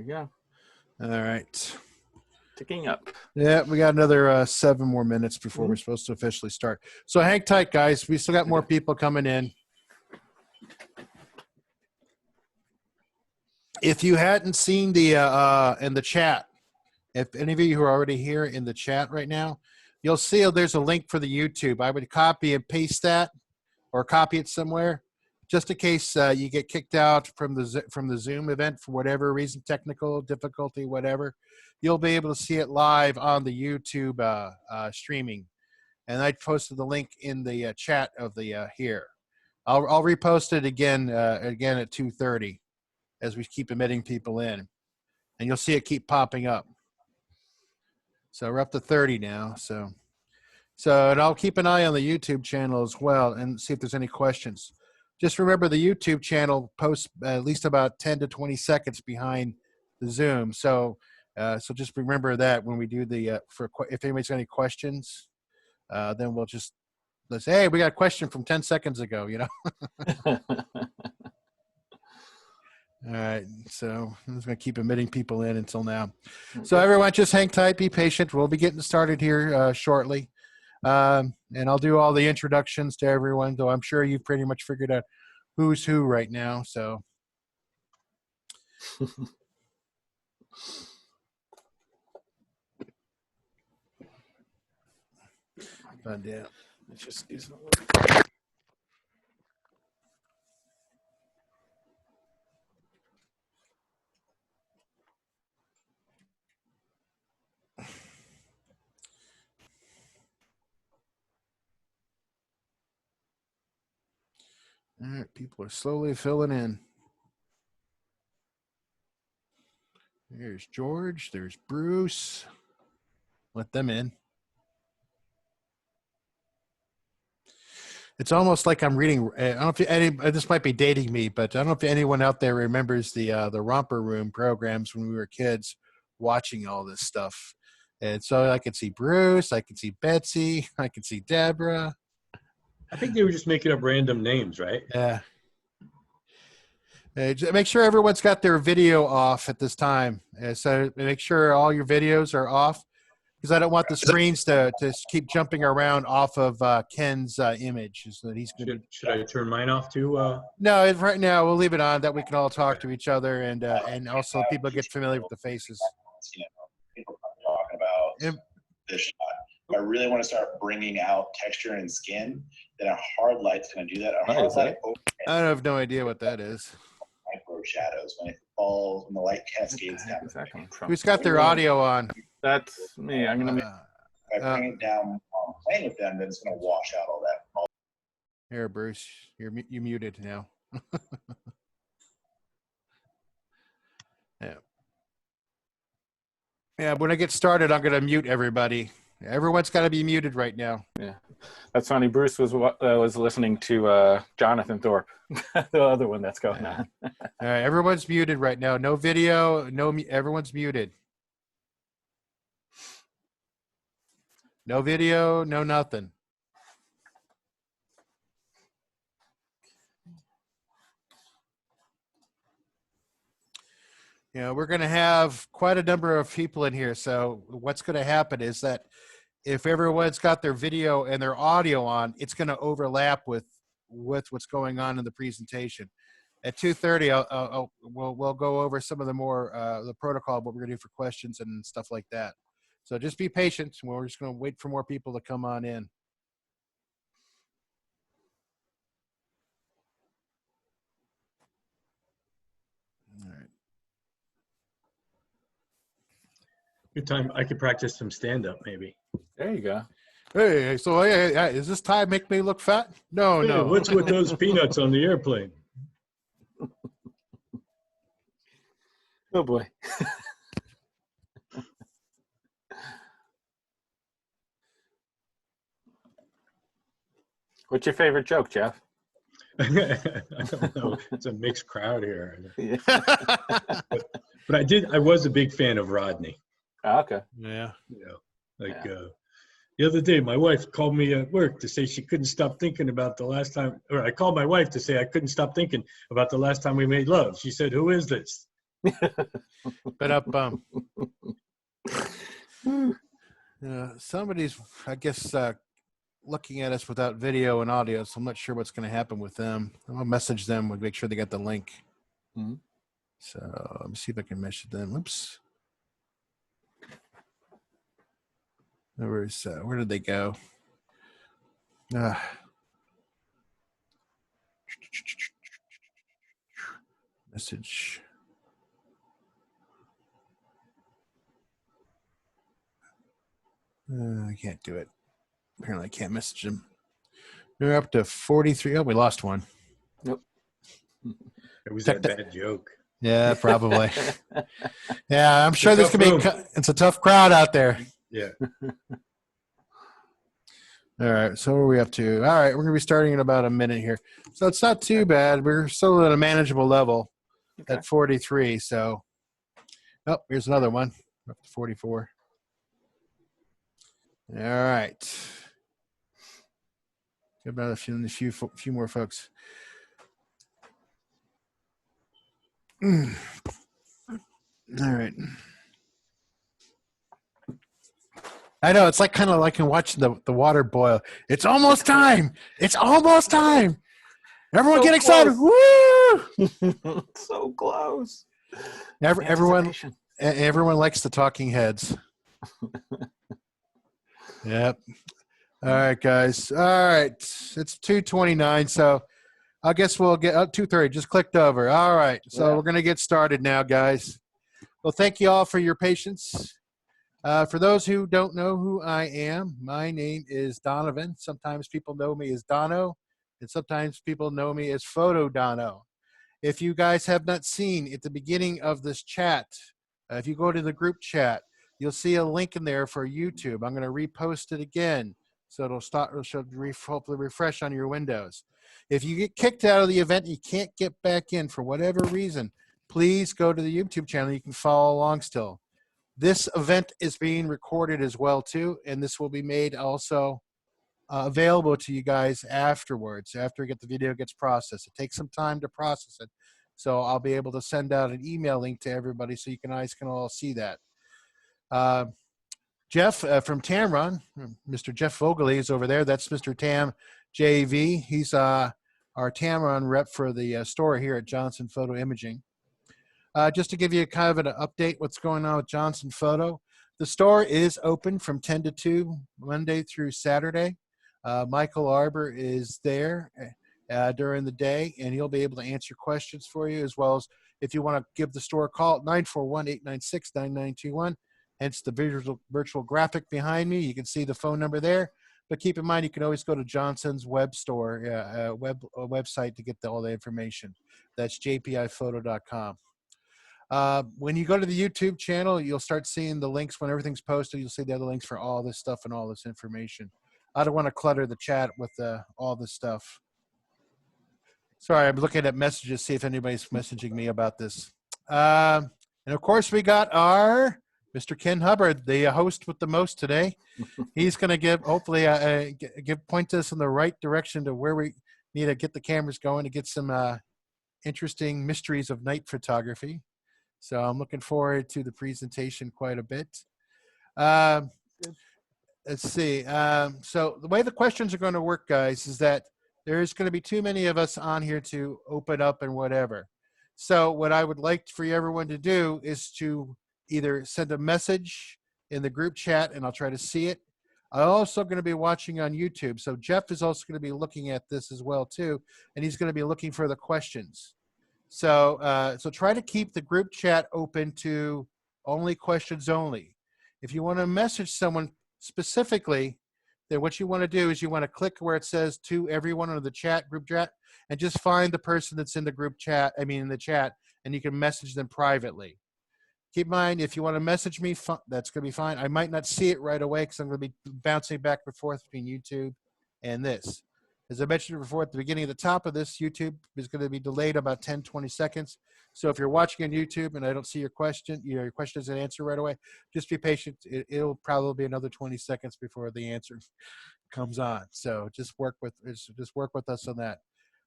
go. All right. Ticking up. Yeah, we got another 7 more minutes before we're supposed to officially start. So hang tight, guys. We still got more people coming in. If you hadn't seen the in the chat, if any of you who are already here in the chat right now, you'll see there's a link for the YouTube. I would copy and paste that, or copy it somewhere, just in case you get kicked out from the Zoom event for whatever reason, technical difficulty, whatever. You'll be able to see it live on the YouTube streaming. And I posted the link in the chat of the here. I'll repost it again at 2:30 as we keep admitting people in, and you'll see it keep popping up. So we're up to 30 now. So and I'll keep an eye on the YouTube channel as well and see if there's any questions. Just remember the YouTube channel posts at least about 10 to 20 seconds behind the Zoom. So just remember that when we do the if anybody's got any questions, then let's say, hey, we got a question from 10 seconds ago, All right, so I'm just going to keep admitting people in until now. Okay. So everyone just hang tight, be patient. We'll be getting started here shortly. And I'll do all the introductions to everyone, though I'm sure you've pretty much figured out who's who right now. So. But yeah, let's just do some. All right, people are slowly filling in. There's George. There's Bruce. Let them in. It's almost like I'm reading. I don't know if this might be dating me, but I don't know if anyone out there remembers the Romper Room programs when we were kids, watching all this stuff. And so I could see Bruce, I could see Betsy, I could see Deborah. I think they were just making up random names, right? Yeah. Make sure everyone's got their video off at this time. So make sure all your videos are off, because I don't want the screens to keep jumping around off of Ken's image. So that he's should I turn mine off too? No, right now we'll leave it on, that we can all talk to each other, and also people get familiar with the faces. People are talking about this shot. If I really want to start bringing out texture and skin, then a hard light's going to do that. A hard light I have no idea what that is. Micro shadows when it falls, when the light cascades down. Who's got their audio on? That's me. I'm gonna. If I bring it down while I'm playing with them, then it's going to wash out all that. Here, Bruce, you muted now. Yeah. Yeah. When I get started, I'm going to mute everybody. Everyone's got to be muted right now. Yeah, that's funny. Bruce was listening to Jonathan Thorpe, the other one that's going on. All right, everyone's muted right now. No video. Everyone's muted. No video. No nothing. We're going to have quite a number of people in here. So what's going to happen is that if everyone's got their video and their audio on, it's going to overlap with what's going on in the presentation. At 2:30, we'll go over some of the more the protocol, what we're going to do for questions and stuff like that. So just be patient. We're just going to wait for more people to come on in. All right. Good time. I could practice some stand-up, maybe. There you go. Hey, so hey, is this tie make me look fat? No, hey, no. What's with those peanuts on the airplane? Oh boy. What's your favorite joke, Jeff? I don't know. It's a mixed crowd here. Yeah. But I was a big fan of Rodney. Oh, okay. Yeah. The other day, my wife called me at work to say she couldn't stop thinking about the last time, or I called my wife to say I couldn't stop thinking about the last time we made love. She said, "Who is this?" But somebody's, I guess, looking at us without video and audio, so I'm not sure what's going to happen with them. I'll message them and make sure they got the link. Mm-hmm. So let me see if I can message them. Oops. Where did they go? Message. I can't do it. Apparently, I can't message them. They're up to 43. Oh, we lost one. Nope. It was that bad joke. Yeah, probably. Yeah, I'm sure this could be. It's a tough crowd out there. Yeah. All right, so what are we up to? All right, we're going to be starting in about a minute here. So it's not too bad. We're still at a manageable level at 43. So, oh, here's another one. Up to 44. All right. Got about a few more folks. All right. I know, it's like kind of like watching the water boil. It's almost time. It's almost time. Everyone get excited. Woo! So close. Everyone likes the talking heads. Yep. All right, guys. All right. It's 2:29, so I guess we'll get 2:30. Just clicked over. All right. So we're going to get started now, guys. Well, thank you all for your patience. For those who don't know who I am, my name is Donovan. Sometimes people know me as Dono, and sometimes people know me as Photo Dono. If you guys have not seen at the beginning of this chat, if you go to the group chat, you'll see a link in there for YouTube. I'm going to repost it again, so it'll hopefully refresh on your windows. If you get kicked out of the event and you can't get back in for whatever reason, please go to the YouTube channel. You can follow along still. This event is being recorded as well, too, and this will be made also available to you guys afterwards, after the video gets processed. It takes some time to process it, so I'll be able to send out an email link to everybody so you guys can all see that. Jeff from Tamron, Mr. Jeff Vogely is over there. That's Mr. Tam JV. He's our Tamron rep for the store here at Johnson Photo Imaging. Just to give you kind of an update what's going on with Johnson Photo. The store is open from 10 to 2, Monday through Saturday. Michael Arbor is there during the day, and he'll be able to answer questions for you, as well as if you want to give the store a call at 941-896-9921. Hence the virtual graphic behind me. You can see the phone number there. But keep in mind, you can always go to Johnson's web store, website to get all the information. That's jpiphoto.com. When you go to the YouTube channel, you'll start seeing the links when everything's posted. You'll see the other links for all this stuff and all this information. I don't want to clutter the chat with all this stuff. Sorry, I'm looking at messages, see if anybody's messaging me about this. And of course, we got our Mr. Ken Hubbard, the host with the most today. He's going to hopefully point us in the right direction to where we need to get the cameras going to get some interesting mysteries of night photography. So I'm looking forward to the presentation quite a bit. Let's see. So the way the questions are going to work, guys, is that there's going to be too many of us on here to open up and whatever. So what I would like for everyone to do is to either send a message in the group chat, and I'll try to see it. I'm also going to be watching on YouTube. So Jeff is also going to be looking at this as well, too, and he's going to be looking for the questions. So try to keep the group chat open to only questions only. If you want to message someone specifically, then what you want to do is you want to click where it says to everyone on the group chat, and just find the person that's in the group chat, in the chat, and you can message them privately. Keep in mind, if you want to message me, that's going to be fine. I might not see it right away because I'm going to be bouncing back and forth between YouTube and this. As I mentioned before at the beginning, of the top of this, YouTube is going to be delayed about 10, 20 seconds. So if you're watching on YouTube and I don't see your question, your question isn't answered right away, just be patient. It'll probably be another 20 seconds before the answer comes on. So just work with us on that.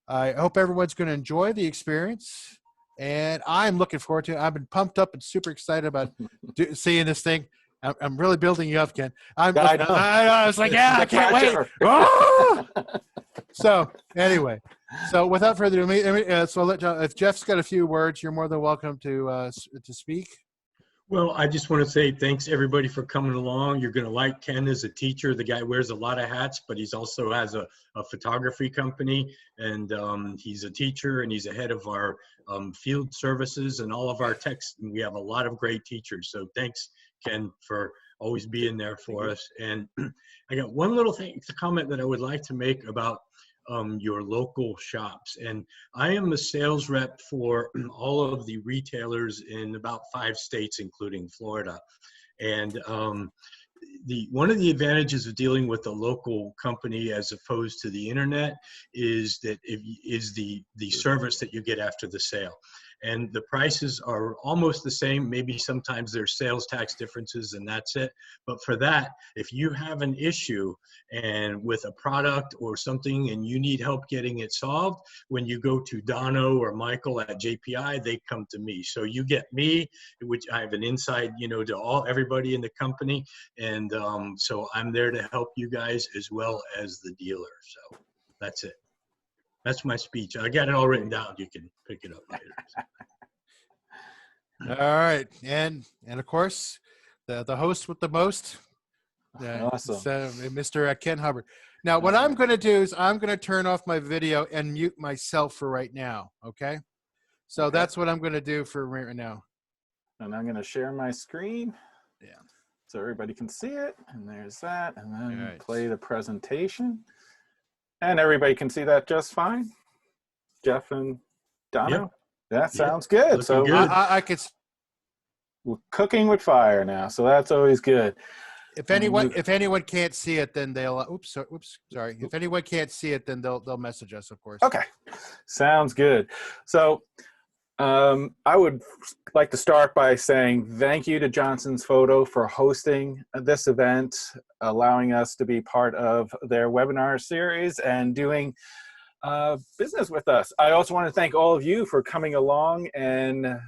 I hope everyone's going to enjoy the experience. and I'm looking forward to it. I've been pumped up and super excited about seeing this thing. I'm really building you up, Ken. I know. I was like, yeah, I The can't pressure. wait. Oh! So anyway, so without further ado, so if Jeff's got a few words, you're more than welcome to speak. Well, I just want to say thanks everybody for coming along. You're going to like Ken as a teacher. The guy wears a lot of hats, but he's also has a photography company, and he's a teacher, and he's the head of our field services and all of our techs. And we have a lot of great teachers. So thanks, Ken, for always being there for us. And I got one little thing, it's a comment that I would like to make about your local shops. And I am a sales rep for all of the retailers in about 5 states, including Florida. And one of the advantages of dealing with a local company as opposed to the internet is that the service that you get after the sale. And the prices are almost the same. Maybe sometimes there's sales tax differences and that's it. But for that, if you have an issue and with a product or something and you need help getting it solved, when you go to Dono or Michael at JPI, they come to me. So you get me, which I have an inside, to everybody in the company. And so I'm there to help you guys as well as the dealer. So that's it. That's my speech. I got it all written down. You can pick it up later. All right, and of course, the host with the most, Awesome. Mr. Ken Hubbard. Now, what I'm going to do is I'm going to turn off my video and mute myself for right now. Okay, so that's what I'm going to do for right now. And I'm going to share my screen. Yeah. So everybody can see it. And there's that. And then Right. play the presentation. And everybody can see that just fine. Jeff and Dono. Yep. That sounds good. Looking So good. I could. we're cooking with fire now. So that's always good. If anyone can't see it, then they'll. Oops, sorry. If anyone can't see it, then they'll message us, of course. Okay. Sounds good. So I would like to start by saying thank you to Johnson's Photo for hosting this event, allowing us to be part of their webinar series and doing business with us. I also want to thank all of you for coming along and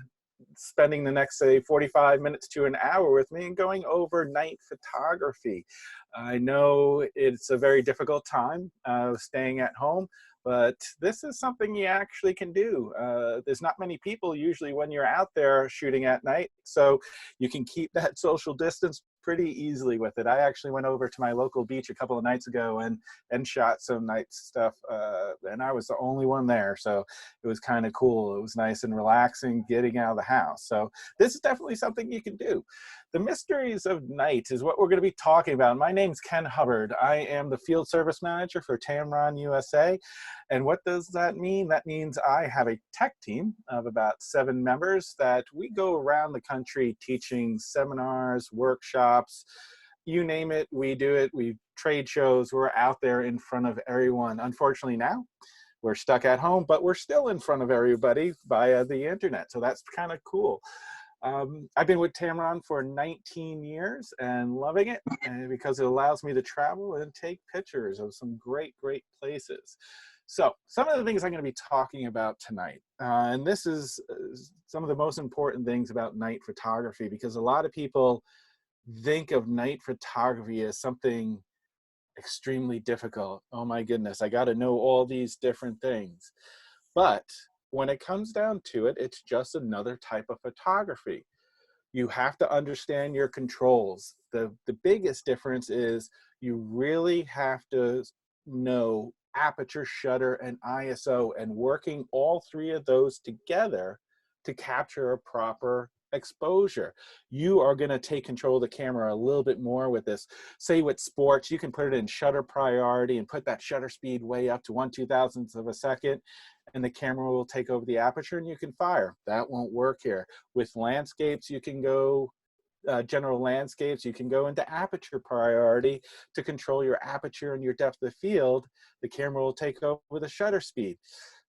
spending the next, say, 45 minutes to an hour with me and going over night photography. I know it's a very difficult time staying at home, but this is something you actually can do. There's not many people usually when you're out there shooting at night, so you can keep that social distance pretty easily with it. I actually went over to my local beach a couple of nights ago and shot some night stuff, and I was the only one there, so it was kind of cool. It was nice and relaxing getting out of the house. So this is definitely something you can do. The mysteries of night is what we're going to be talking about. My name's Ken Hubbard. I am the field service manager for Tamron USA. And what does that mean? That means I have a tech team of about 7 members that we go around the country teaching seminars, workshops, you name it, we do it. We trade shows, we're out there in front of everyone. Unfortunately now, we're stuck at home, but we're still in front of everybody via the internet. So that's kind of cool. I've been with Tamron for 19 years and loving it, and because it allows me to travel and take pictures of some great, great places. So some of the things I'm going to be talking about tonight, and this is some of the most important things about night photography, because a lot of people think of night photography as something extremely difficult. Oh my goodness, I got to know all these different things. But when it comes down to it, it's just another type of photography. You have to understand your controls. The biggest difference is you really have to know aperture, shutter, and ISO, and working all 3 of those together to capture a proper exposure. You are going to take control of the camera a little bit more with this. Say with sports, you can put it in shutter priority and put that shutter speed way up to 1/2000th of a second, and the camera will take over the aperture and you can fire. That won't work here. With landscapes, you can go general landscapes, you can go into aperture priority to control your aperture and your depth of field. The camera will take over the shutter speed.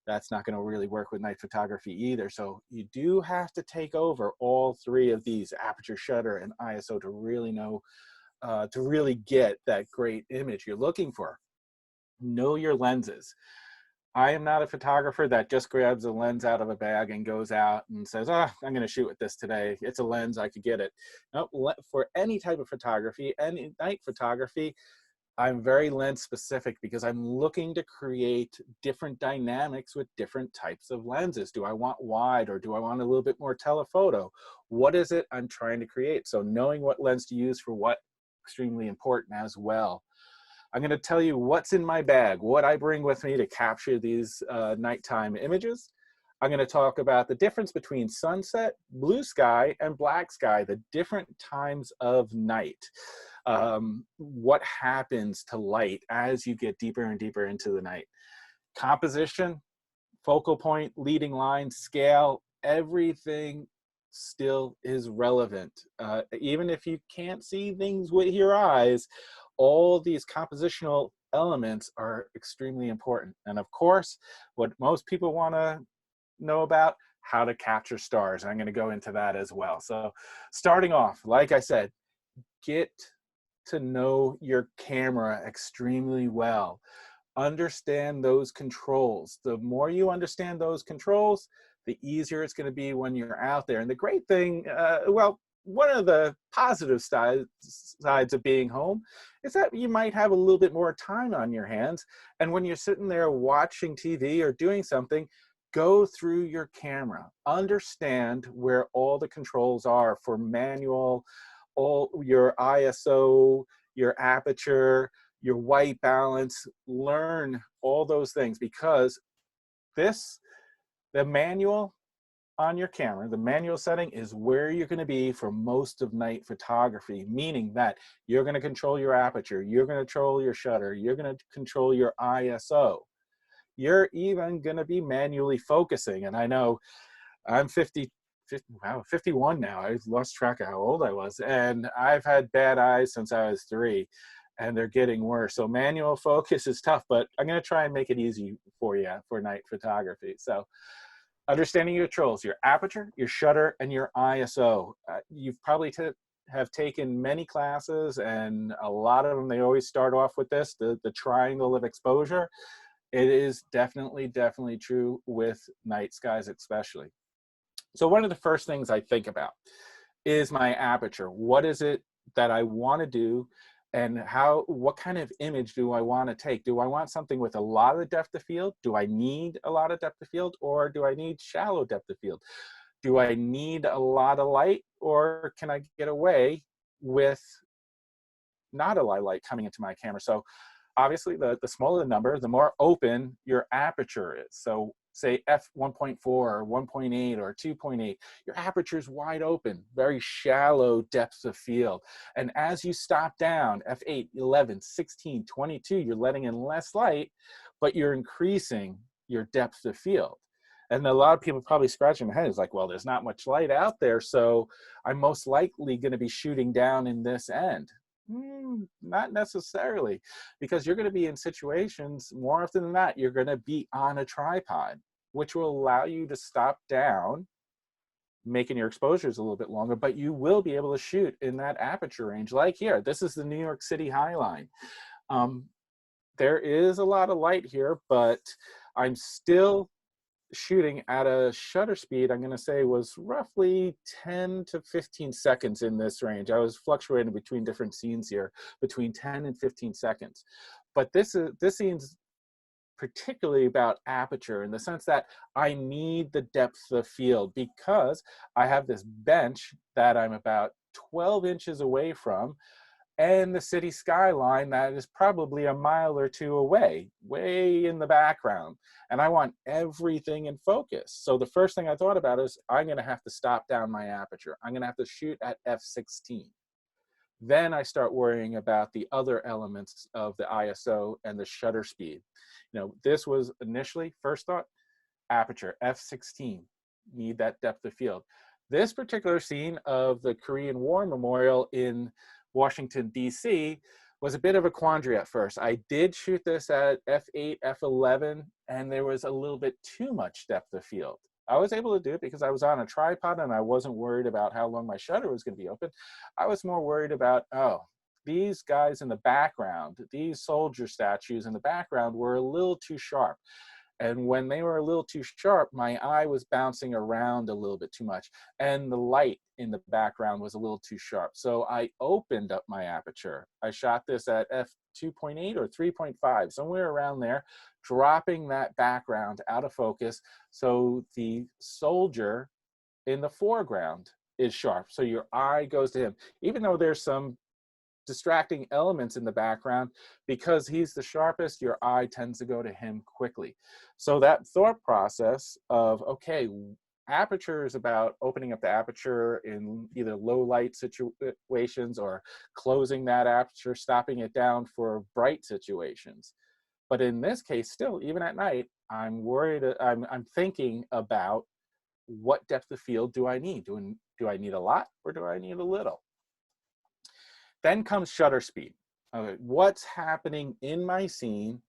That's not going to really work with night photography either. So you do have to take over all 3 of these, aperture, shutter, and ISO, to really know, to really get that great image you're looking for. Know your lenses. I am not a photographer that just grabs a lens out of a bag and goes out and says, I'm going to shoot with this today. It's a lens, I could get it. No, for any type of photography, any night photography, I'm very lens specific because I'm looking to create different dynamics with different types of lenses. Do I want wide, or do I want a little bit more telephoto? What is it I'm trying to create? So knowing what lens to use for what, extremely important as well. I'm going to tell you what's in my bag, what I bring with me to capture these nighttime images. I'm going to talk about the difference between sunset, blue sky, and black sky, the different times of night. What happens to light as you get deeper and deeper into the night. Composition, focal point, leading line, scale, everything still is relevant. Even if you can't see things with your eyes, all these compositional elements are extremely important. And of course, what most people want to know about, how to capture stars. I'm going to go into that as well. So starting off, like I said, get to know your camera extremely well. Understand those controls. The more you understand those controls, the easier it's going to be when you're out there. And the great thing, well, one of the positive sides of being home is that you might have a little bit more time on your hands. And when you're sitting there watching TV or doing something, go through your camera. Understand where all the controls are for manual, all your ISO, your aperture, your white balance. Learn all those things, because the manual on your camera, the manual setting is where you're going to be for most of night photography, meaning that you're going to control your aperture, you're going to control your shutter, you're going to control your ISO. You're even going to be manually focusing. And I know I'm 51 now. I lost track of how old I was. And I've had bad eyes since I was 3, and they're getting worse. So manual focus is tough, but I'm going to try and make it easy for you for night photography. So understanding your controls, your aperture, your shutter, and your ISO. You've probably have taken many classes, and a lot of them, they always start off with this, the triangle of exposure. It is definitely true with night skies especially. So one of the first things I think about is my aperture. What is it that I want to do, and what kind of image do I want to take? Do I want something with a lot of depth of field? Do I need a lot of depth of field, or do I need shallow depth of field? Do I need a lot of light, or can I get away with not a lot of light coming into my camera? So obviously, the smaller the number, the more open your aperture is. So say f1.4 or 1.8 or 2.8, your aperture is wide open, very shallow depths of field. And as you stop down, f8, 11, 16, 22, you're letting in less light, but you're increasing your depth of field. And a lot of people probably scratching their heads like, well, there's not much light out there, so I'm most likely going to be shooting down in this end. Not necessarily, because you're going to be in situations, more often than not, you're going to be on a tripod, which will allow you to stop down, making your exposures a little bit longer, but you will be able to shoot in that aperture range. Like here, this is the New York City High Line. There is a lot of light here, but I'm still shooting at a shutter speed, I'm going to say, was roughly 10 to 15 seconds in this range. I was fluctuating between different scenes here, between 10 and 15 seconds. But this scene's particularly about aperture, in the sense that I need the depth of field, because I have this bench that I'm about 12 inches away from, and the city skyline that is probably a mile or 2 away, way in the background. And I want everything in focus. So the first thing I thought about is, I'm going to have to stop down my aperture. I'm going to have to shoot at f16. Then I start worrying about the other elements of the ISO and the shutter speed. You know, this was initially, first thought, aperture, f16, need that depth of field. This particular scene of the Korean War Memorial in Washington, D.C. was a bit of a quandary at first. I did shoot this at f8, f11, and there was a little bit too much depth of field. I was able to do it because I was on a tripod and I wasn't worried about how long my shutter was going to be open. I was more worried about, these guys in the background, these soldier statues in the background were a little too sharp. And when they were a little too sharp, my eye was bouncing around a little bit too much. And the light in the background was a little too sharp. So I opened up my aperture. I shot this at f2.8 or 3.5, somewhere around there, dropping that background out of focus so the soldier in the foreground is sharp. So your eye goes to him. Even though there's some distracting elements in the background, because he's the sharpest, your eye tends to go to him quickly. So that thought process of, okay, aperture is about opening up the aperture in either low light situations or closing that aperture, stopping it down for bright situations. But in this case, still, even at night, I'm worried, I'm thinking about what depth of field do I need? Do I need a lot or do I need a little? Then comes shutter speed. Okay, what's happening in my scene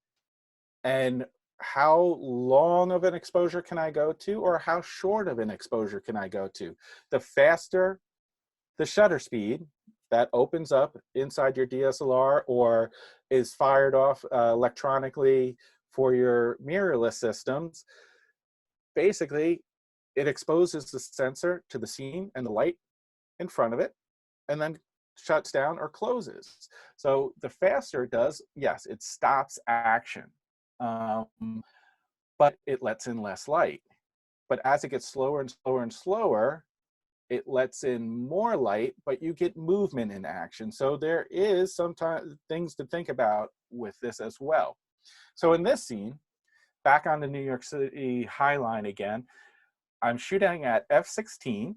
and how long of an exposure can I go to, or how short of an exposure can I go to? The faster the shutter speed that opens up inside your DSLR or is fired off electronically for your mirrorless systems, basically it exposes the sensor to the scene and the light in front of it, and then shuts down or closes. So the faster it does, yes, it stops action, but it lets in less light. But as it gets slower and slower and slower, it lets in more light, but you get movement in action. So there is sometimes things to think about with this as well. So in this scene, back on the New York City High Line again, I'm shooting at f16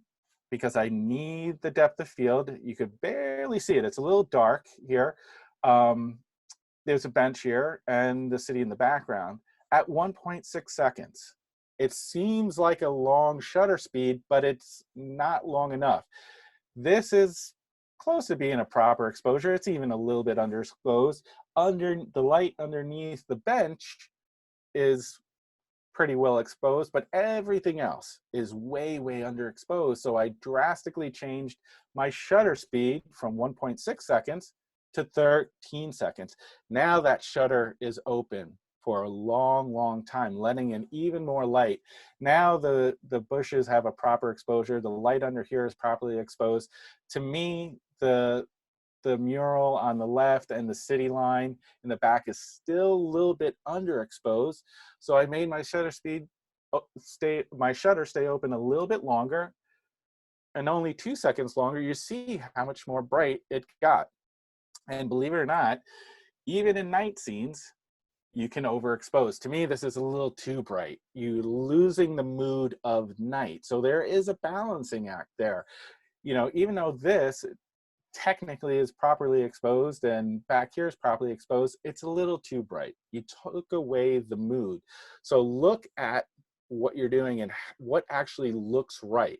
because I need the depth of field. You could barely see it. It's a little dark here. There's a bench here and the city in the background at 1.6 seconds. It seems like a long shutter speed, but it's not long enough. This is close to being a proper exposure. It's even a little bit underexposed. The light underneath the bench is pretty well exposed, but everything else is way, way underexposed. So I drastically changed my shutter speed from 1.6 seconds to 13 seconds. Now that shutter is open for a long, long time, letting in even more light. Now the bushes have a proper exposure. The light under here is properly exposed. To me, the mural on the left and the city line in the back is still a little bit underexposed. So I made my shutter speed stay open a little bit longer, and only 2 seconds longer. You see how much more bright it got. And believe it or not, even in night scenes, you can overexpose. To me, this is a little too bright. You're losing the mood of night. So there is a balancing act there. You know, even though this technically is properly exposed and back here is properly exposed, it's a little too bright. You took away the mood. So look at what you're doing and what actually looks right.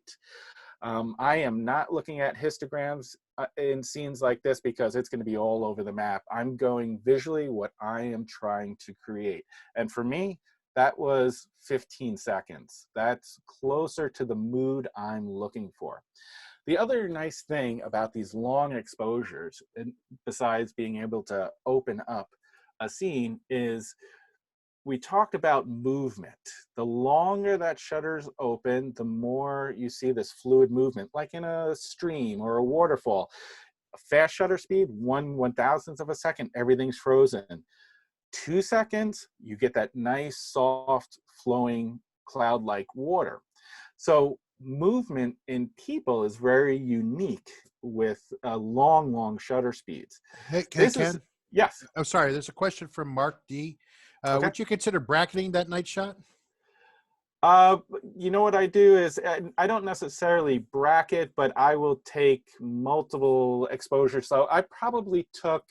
I am not looking at histograms in scenes like this because it's going to be all over the map. I'm going visually what I am trying to create. And for me, that was 15 seconds. That's closer to the mood I'm looking for. The other nice thing about these long exposures, and besides being able to open up a scene, is we talked about movement. The longer that shutter's open, the more you see this fluid movement, like in a stream or a waterfall. A fast shutter speed, 1/1000th of a second, everything's frozen. 2 seconds, you get that nice, soft, flowing, cloud-like water. So movement in people is very unique with long, long shutter speeds. Hey, Ken? Yes. I'm sorry, there's a question from Mark D. Okay. Would you consider bracketing that night shot? You know what I do is I don't necessarily bracket, but I will take multiple exposures. So I probably took,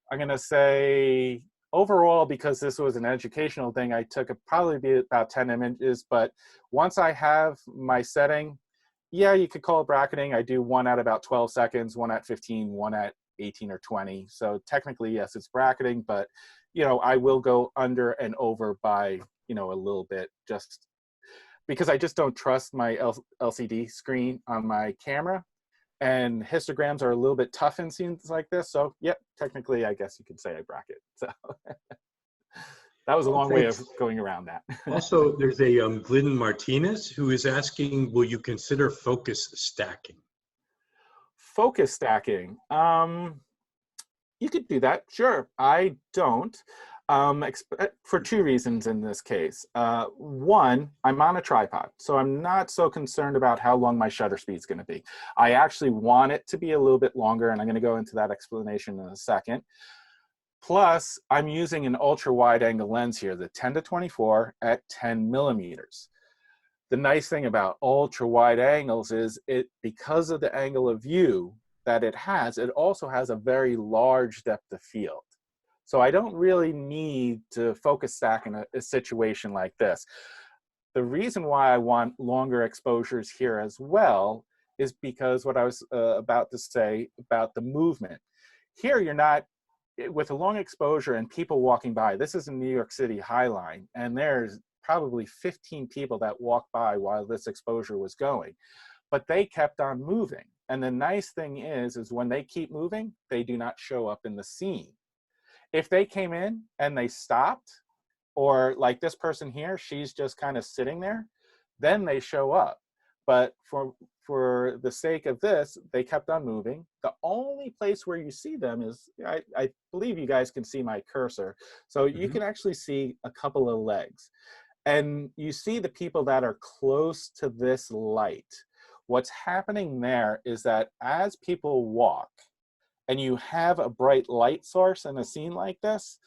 I'm going to say, overall, because this was an educational thing, I took probably be about 10 images. But once I have my setting, yeah, you could call it bracketing. I do one at about 12 seconds, one at 15, one at 18 or 20. So technically, yes, it's bracketing, but you know, I will go under and over by, you know, a little bit, just because I just don't trust my LCD screen on my camera, and histograms are a little bit tough in scenes like this. So, yep, technically, I guess you could say I bracket. So, That was a long way of Thanks. going around that. Also, there's a Glidden Martinez who is asking, will you consider focus stacking? Focus stacking. You could do that, sure. I don't, for two reasons in this case. One, I'm on a tripod, so I'm not so concerned about how long my shutter speed is going to be. I actually want it to be a little bit longer, and I'm going to go into that explanation in a second. Plus, I'm using an ultra wide angle lens here, the 10-24 at 10 millimeters. The nice thing about ultra wide angles is because of the angle of view that it also has a very large depth of field. So I don't really need to focus stack in a situation like this. The reason why I want longer exposures here as well is because what I was about to say about the movement. Here you're not, with a long exposure and people walking by, this is in New York City High Line, and there's probably 15 people that walked by while this exposure was going, but they kept on moving. And the nice thing is when they keep moving, they do not show up in the scene. If they came in and they stopped, or like this person here, she's just kind of sitting there, then they show up. But for the sake of this, they kept on moving. The only place where you see them is, I believe you guys can see my cursor. So you can actually see a couple of legs. And you see the people that are close to this light. What's happening there is that as people walk and you have a bright light source in a scene like this,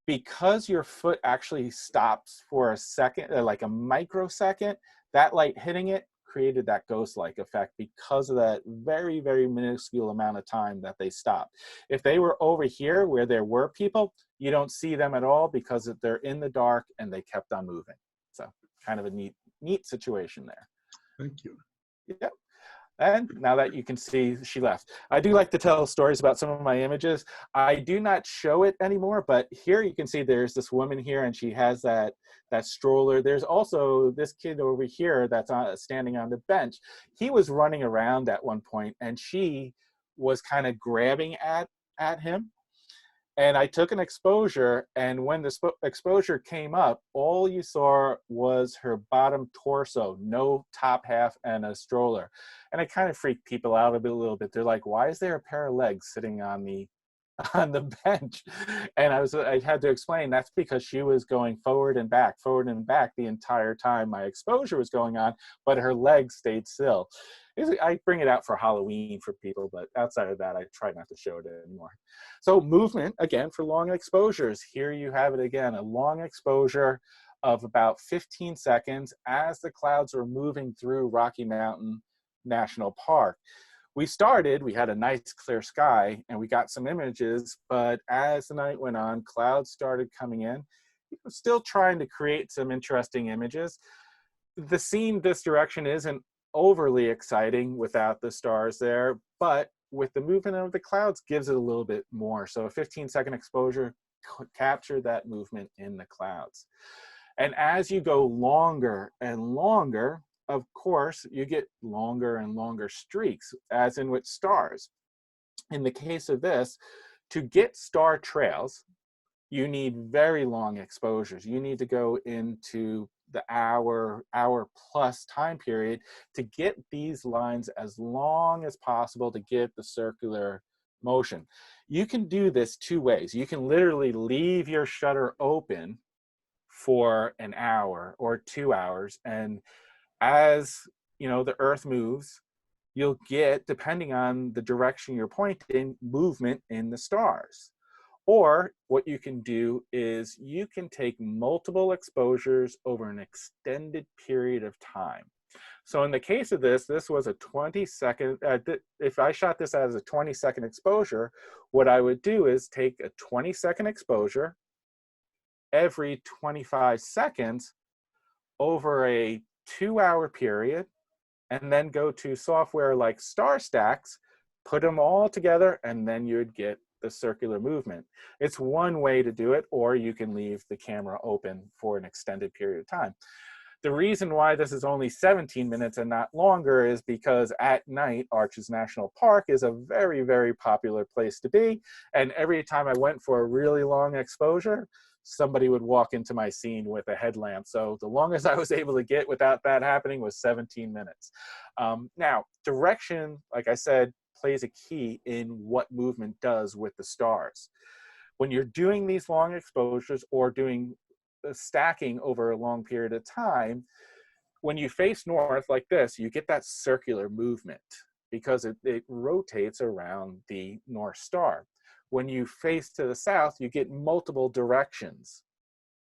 because your foot actually stops for a second, like a microsecond, that light hitting it created that ghost-like effect because of that very, very minuscule amount of time that they stopped. If they were over here where there were people, you don't see them at all because they're in the dark and they kept on moving. So kind of a neat situation there. Thank you. Yep. And now that you can see, she left. I do like to tell stories about some of my images. I do not show it anymore, but here you can see there's this woman here and she has that stroller. There's also this kid over here that's standing on the bench. He was running around at one point and she was kind of grabbing at him. And I took an exposure, and when the exposure came up, all you saw was her bottom torso, no top half, and a stroller. And it kind of freaked people out a little bit. They're like, why is there a pair of legs sitting on the bench? And I had to explain that's because she was going forward and back the entire time my exposure was going on, but her legs stayed still. I bring it out for Halloween for people, but outside of that, I try not to show it anymore. So movement, again, for long exposures. Here you have it again, a long exposure of about 15 seconds as the clouds are moving through Rocky Mountain National Park. We had a nice clear sky, and we got some images, but as the night went on, clouds started coming in. Still trying to create some interesting images. The scene this direction isn't overly exciting without the stars there, but with the movement of the clouds gives it a little bit more. So a 15-second exposure captured that movement in the clouds. And as you go longer and longer, of course, you get longer and longer streaks, as in with stars. In the case of this, to get star trails, you need very long exposures. You need to go into the hour plus time period to get these lines as long as possible to get the circular motion. You can do this two ways. You can literally leave your shutter open for an hour or 2 hours, and as the Earth moves, you'll get, depending on the direction you're pointing, movement in the stars. Or what you can do is you can take multiple exposures over an extended period of time. So in the case of this was a 20-second, if I shot this as a 20-second exposure, what I would do is take a 20-second exposure every 25 seconds over a 2-hour period, and then go to software like Star Stacks, put them all together, and then you'd get the circular movement. It's one way to do it, or you can leave the camera open for an extended period of time. The reason why this is only 17 minutes and not longer is because at night, Arches National Park is a very, very popular place to be. And every time I went for a really long exposure, somebody would walk into my scene with a headlamp. So the longest I was able to get without that happening was 17 minutes. Now, direction, like I said, plays a key in what movement does with the stars. When you're doing these long exposures or doing stacking over a long period of time, when you face north like this, you get that circular movement because it rotates around the North Star. When you face to the south, you get multiple directions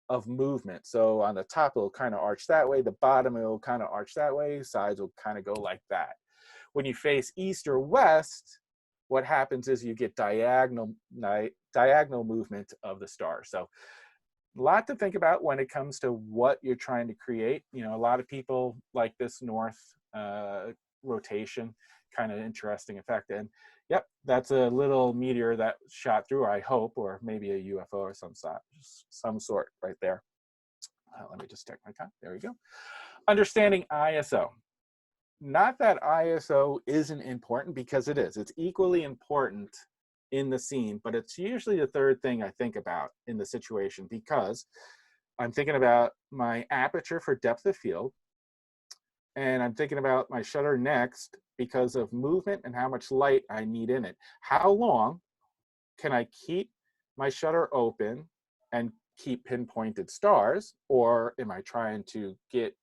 of movement. So on the top, it'll kind of arch that way. The bottom, it'll kind of arch that way. Sides will kind of go like that. When you face east or west, what happens is you get diagonal movement of the star. So a lot to think about when it comes to what you're trying to create. You know, a lot of people like this north rotation, kind of interesting effect. And yep, that's a little meteor that shot through, I hope, or maybe a UFO or some sort right there. Let me just check my time. There we go. Understanding ISO. Not that ISO isn't important, because it is. It's equally important in the scene, but it's usually the third thing I think about in the situation, because I'm thinking about my aperture for depth of field, and I'm thinking about my shutter next because of movement and how much light I need in it. How long can I keep my shutter open and keep pinpointed stars, or am I trying to get,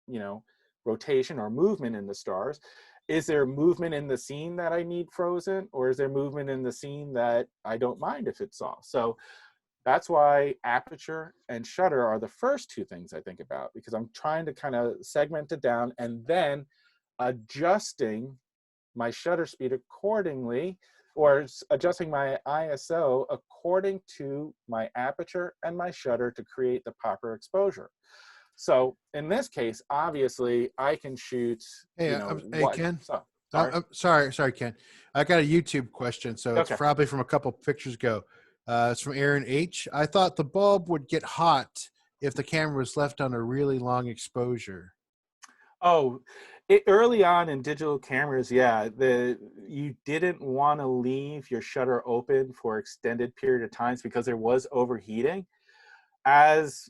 you know, rotation or movement in the stars? Is there movement in the scene that I need frozen, or is there movement in the scene that I don't mind if it's off? So that's why aperture and shutter are the first two things I think about, because I'm trying to kind of segment it down and then adjusting my shutter speed accordingly, or adjusting my ISO according to my aperture and my shutter to create the proper exposure. So in this case, obviously, I can shoot. Hey, You know, hey, Ken. So, sorry. I'm sorry, Ken. I got a YouTube question, so it's Okay. probably from a couple pictures ago. It's from Aaron H. I thought the bulb would get hot if the camera was left on a really long exposure. Oh, early on in digital cameras, yeah, you didn't want to leave your shutter open for extended period of times because there was overheating. As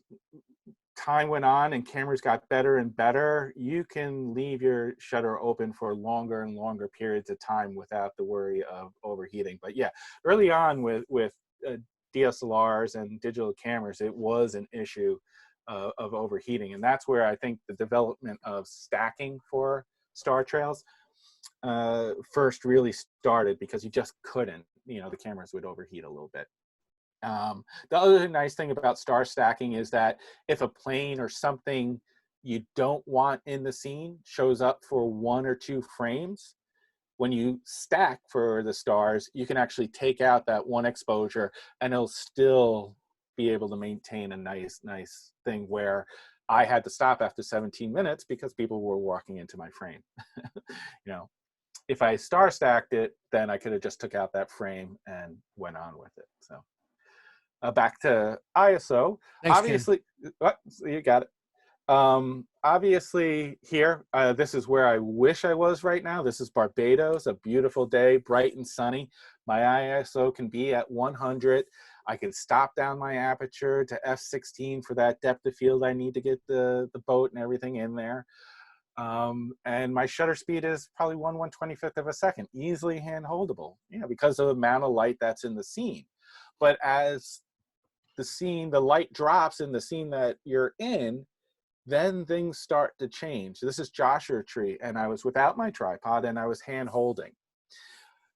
time went on and cameras got better and better, you can leave your shutter open for longer and longer periods of time without the worry of overheating. But yeah, early on with DSLRs and digital cameras, it was an issue of overheating. And that's where I think the development of stacking for star trails first really started, because you just couldn't, you know, the cameras would overheat a little bit. The other nice thing about star stacking is that if a plane or something you don't want in the scene shows up for 1 or 2 frames, when you stack for the stars, you can actually take out that one exposure and it'll still be able to maintain a nice thing, where I had to stop after 17 minutes because people were walking into my frame. You know, if I star stacked it, then I could have just took out that frame and went on with it. So back to ISO. Thanks, Obviously, you got it. Obviously here, this is where I wish I was right now. This is Barbados, a beautiful day, bright and sunny. My ISO can be at 100. I can stop down my aperture to f16 for that depth of field I need to get the boat and everything in there. And my shutter speed is probably 1/125th of a second, easily hand holdable, you know, because of the amount of light that's in the scene. But as the light drops in the scene that you're in, then things start to change. This is Joshua Tree, and I was without my tripod and I was hand holding.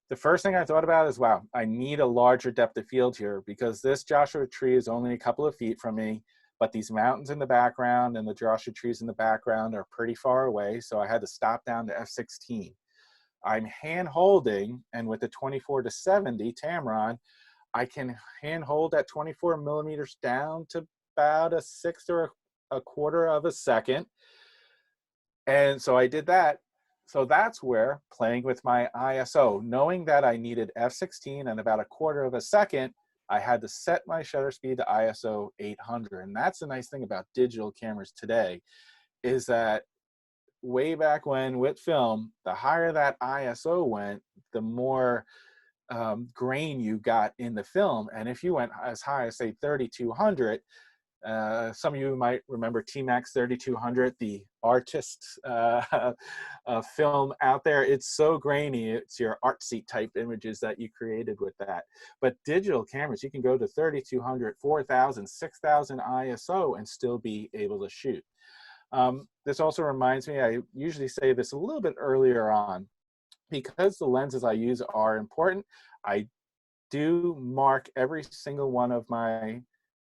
The first thing I thought about is, wow, I need a larger depth of field here, because this Joshua Tree is only a couple of feet from me, but these mountains in the background and the Joshua trees in the background are pretty far away. So I had to stop down to f16. I'm hand holding, and with the 24-70 Tamron, I can hand hold at 24 millimeters down to about a sixth or a quarter of a second. And so I did that. So that's where playing with my ISO, knowing that I needed f16 and about a quarter of a second, I had to set my shutter speed to ISO 800. And that's the nice thing about digital cameras today, is that way back when with film, the higher that ISO went, the more grain you got in the film. And if you went as high as, say, 3200, some of you might remember T-Max 3200, the artist film out there. It's so grainy. It's your artsy type images that you created with that. But digital cameras, you can go to 3200, 4000, 6000 ISO and still be able to shoot. This also reminds me, I usually say this a little bit earlier on, because the lenses I use are important. I do mark every single one of my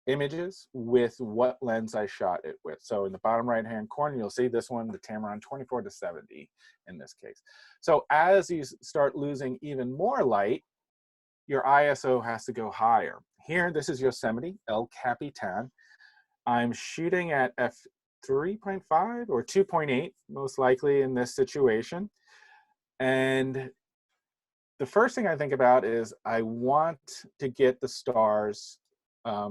images with what lens I shot it with. So in the bottom right hand corner, you'll see this one, the Tamron 24-70 in this case. So as you start losing even more light, your ISO has to go higher. Here, this is Yosemite, El Capitan. I'm shooting at f3.5 or 2.8, most likely in this situation. And the first thing I think about is I want to get the stars, I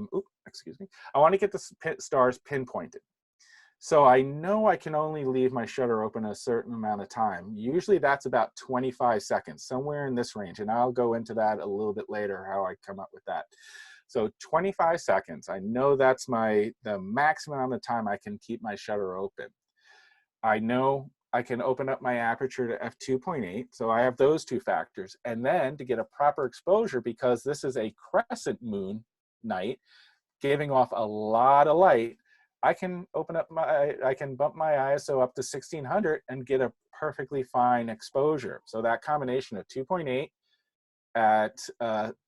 want to get the stars pinpointed. So I know I can only leave my shutter open a certain amount of time. Usually that's about 25 seconds, somewhere in this range. And I'll go into that a little bit later, how I come up with that. So 25 seconds, I know that's the maximum amount of time I can keep my shutter open. I know I can open up my aperture to f2.8, so I have those two factors. And then to get a proper exposure, because this is a crescent moon night, giving off a lot of light, I can bump my ISO up to 1600 and get a perfectly fine exposure. So that combination of 2.8 at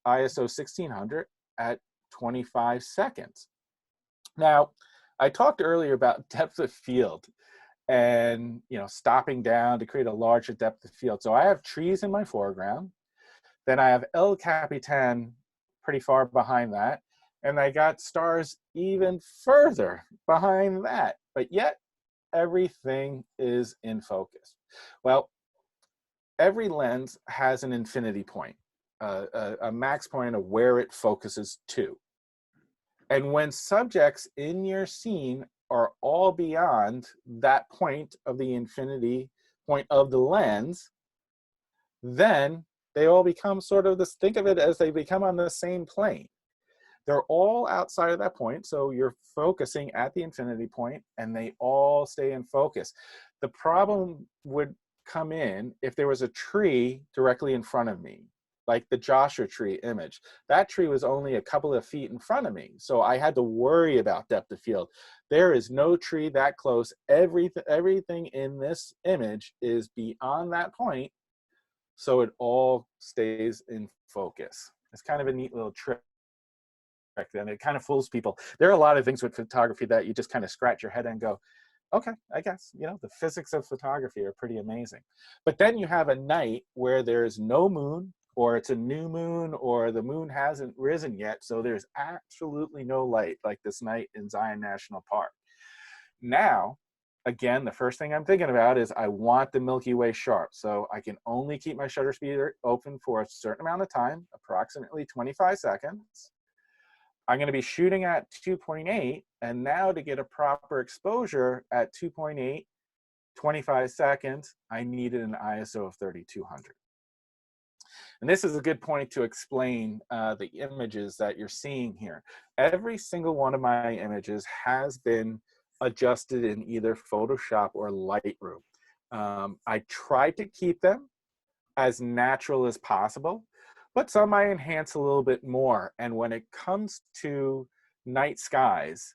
ISO 1600 at 25 seconds. Now, I talked earlier about depth of field and stopping down to create a larger depth of field. So I have trees in my foreground. Then I have El Capitan pretty far behind that. And I got stars even further behind that. But yet, everything is in focus. Well, every lens has an infinity point, a max point of where it focuses to. And when subjects in your scene are all beyond that point of the infinity point of the lens, then they all become sort of this, think of it as they become on the same plane. They're all outside of that point, so you're focusing at the infinity point, and they all stay in focus. The problem would come in if there was a tree directly in front of me, like the Joshua tree image. That tree was only a couple of feet in front of me, so I had to worry about depth of field. There is no tree that close. Everything in this image is beyond that point, so it all stays in focus. It's kind of a neat little trick, and it kind of fools people. There are a lot of things with photography that you just kind of scratch your head and go, okay, I guess, the physics of photography are pretty amazing. But then you have a night where there's no moon, or it's a new moon, or the moon hasn't risen yet, so there's absolutely no light, like this night in Zion National Park. Now, again, the first thing I'm thinking about is I want the Milky Way sharp, so I can only keep my shutter speed open for a certain amount of time, approximately 25 seconds. I'm going to be shooting at 2.8, and now to get a proper exposure at 2.8, 25 seconds, I needed an ISO of 3200. And this is a good point to explain the images that you're seeing here. Every single one of my images has been adjusted in either Photoshop or Lightroom. I try to keep them as natural as possible, but some I enhance a little bit more. And when it comes to night skies,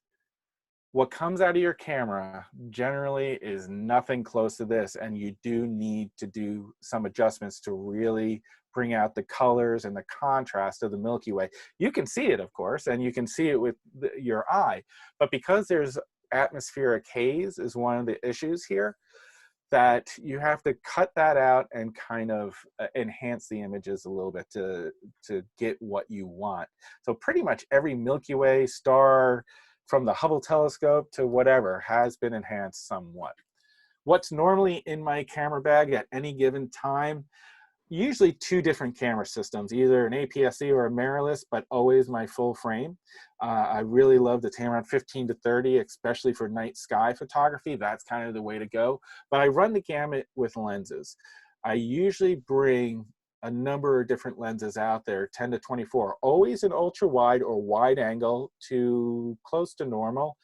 what comes out of your camera generally is nothing close to this, and you do need to do some adjustments to really bring out the colors and the contrast of the Milky Way. You can see it, of course, and you can see it with your eye, but because there's atmospheric haze is one of the issues here, that you have to cut that out and kind of enhance the images a little bit to get what you want. So pretty much every Milky Way star, from the Hubble telescope to whatever, has been enhanced somewhat. What's normally in my camera bag at any given time? Usually two different camera systems, either an APS-C or a mirrorless, but always my full frame. I really love the Tamron 15-30, especially for night sky photography. That's kind of the way to go. But I run the gamut with lenses. I usually bring a number of different lenses out there, 10 to 24, always an ultra wide or wide angle to close to normal,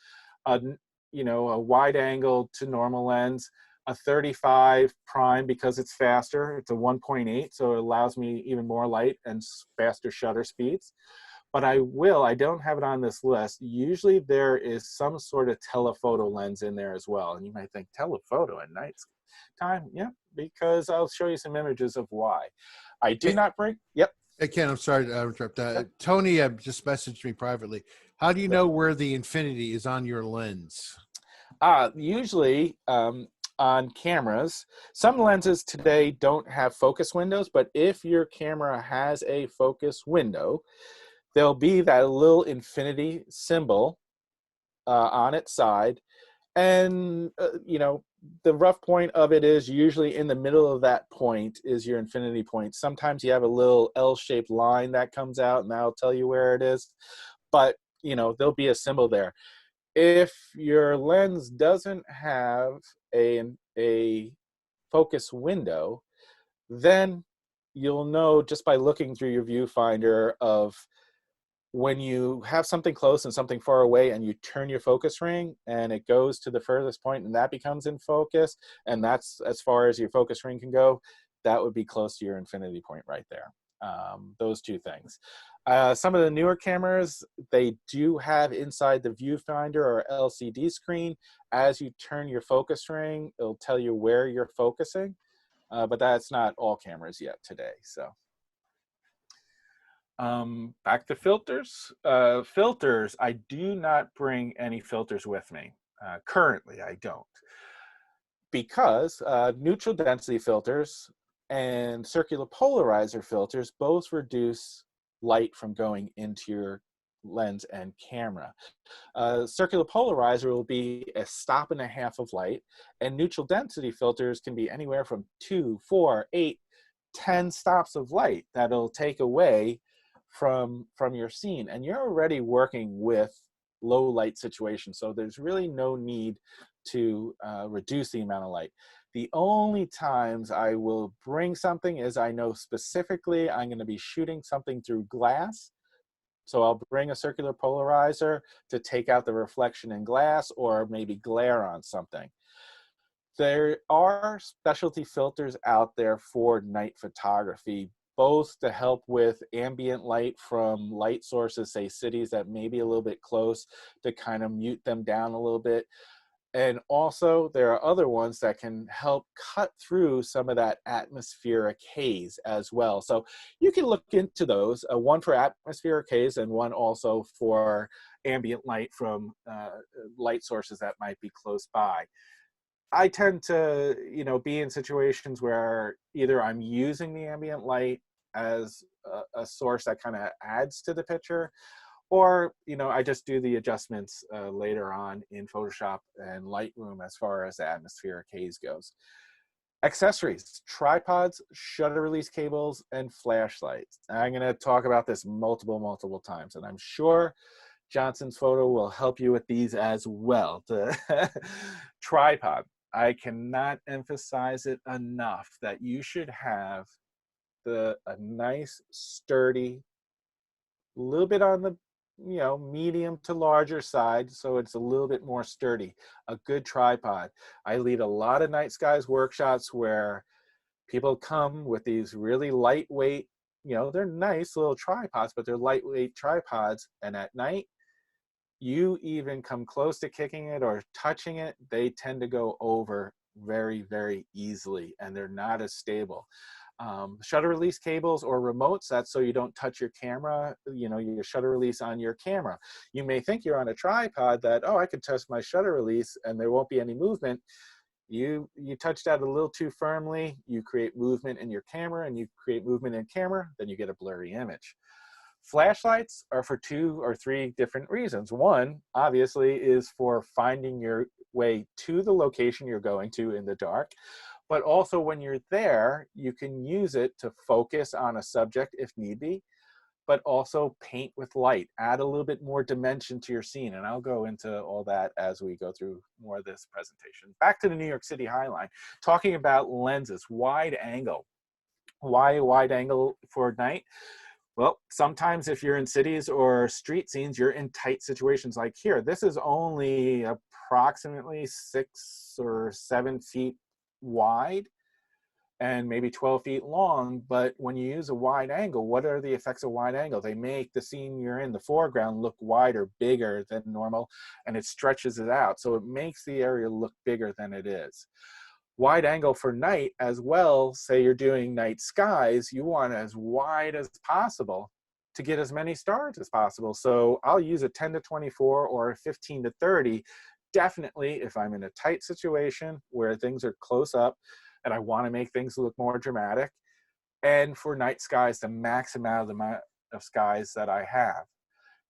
you know, a wide angle to normal lens, a 35 prime because it's faster. It's a 1.8, so it allows me even more light and faster shutter speeds. But I don't have it on this list. Usually there is some sort of telephoto lens in there as well. And you might think, telephoto at night time? Yeah, because I'll show you some images of why. I do not bring, yep. Hey, Ken, I'm sorry to interrupt. Tony just messaged me privately. How do you know where the infinity is on your lens? Usually on cameras, some lenses today don't have focus windows, but if your camera has a focus window, there'll be that little infinity symbol on its side. And, you know, the rough point of it is usually in the middle of that point is your infinity point. Sometimes you have a little L-shaped line that comes out and that'll tell you where it is. But, you know, there'll be a symbol there. If your lens doesn't have a focus window, then you'll know just by looking through your viewfinder of when you have something close and something far away and you turn your focus ring and it goes to the furthest point and that becomes in focus, and that's as far as your focus ring can go, that would be close to your infinity point right there. Those two things. Some of the newer cameras, they do have inside the viewfinder or LCD screen, as you turn your focus ring, it'll tell you where you're focusing, but that's not all cameras yet today. So. Back to filters. Filters, I do not bring any filters with me. Currently, I don't. Because neutral density filters and circular polarizer filters both reduce light from going into your lens and camera. Circular polarizer will be a 1.5 stops of light, and neutral density filters can be anywhere from 2, 4, 8, 10 stops of light that'll take away from your scene, and you're already working with low light situations, so there's really no need to reduce the amount of light. The only times I will bring something is I know specifically I'm going to be shooting something through glass, so I'll bring a circular polarizer to take out the reflection in glass or maybe glare on something. There are specialty filters out there for night photography, both to help with ambient light from light sources, say cities that may be a little bit close, to kind of mute them down a little bit. And also there are other ones that can help cut through some of that atmospheric haze as well. So you can look into those, one for atmospheric haze and one also for ambient light from light sources that might be close by. I tend to, you know, be in situations where either I'm using the ambient light as a source that kind of adds to the picture, or, you know, I just do the adjustments later on in Photoshop and Lightroom as far as the atmospheric haze goes. Accessories, tripods, shutter release cables, and flashlights. I'm going to talk about this multiple times, and I'm sure Johnson's Photo will help you with these as well. Tripod. I cannot emphasize it enough that you should have a nice, sturdy, a little bit on the, you know, medium to larger side, so it's a little bit more sturdy, a good tripod. I lead a lot of night skies workshops where people come with these really lightweight, you know, they're nice little tripods, but they're lightweight tripods, and at night, you even come close to kicking it or touching it, they tend to go over very easily, and they're not as stable. Shutter release cables or remotes, that's so you don't touch your camera, you know, your shutter release on your camera. You may think you're on a tripod that, oh, I could touch my shutter release and there won't be any movement. You touch that a little too firmly, you create movement in your camera, and you create movement in camera, then you get a blurry image. Flashlights are for 2 or 3 different reasons. One, obviously, is for finding your way to the location you're going to in the dark. But also when you're there, you can use it to focus on a subject if need be, but also paint with light, add a little bit more dimension to your scene. And I'll go into all that as we go through more of this presentation. Back to the New York City High Line, talking about lenses, wide angle. Why a wide angle for night? Well, sometimes if you're in cities or street scenes, you're in tight situations like here. This is only approximately 6 or 7 feet wide and maybe 12 feet long. But when you use a wide angle, what are the effects of wide angle? They make the scene you're in, the foreground, look wider, bigger than normal, and it stretches it out. So it makes the area look bigger than it is. Wide angle for night as well, say you're doing night skies, you want as wide as possible to get as many stars as possible. So I'll use a 10 to 24 or a 15 to 30. Definitely if I'm in a tight situation where things are close up and I want to make things look more dramatic, and for night skies to max amount of the amount of skies that I have.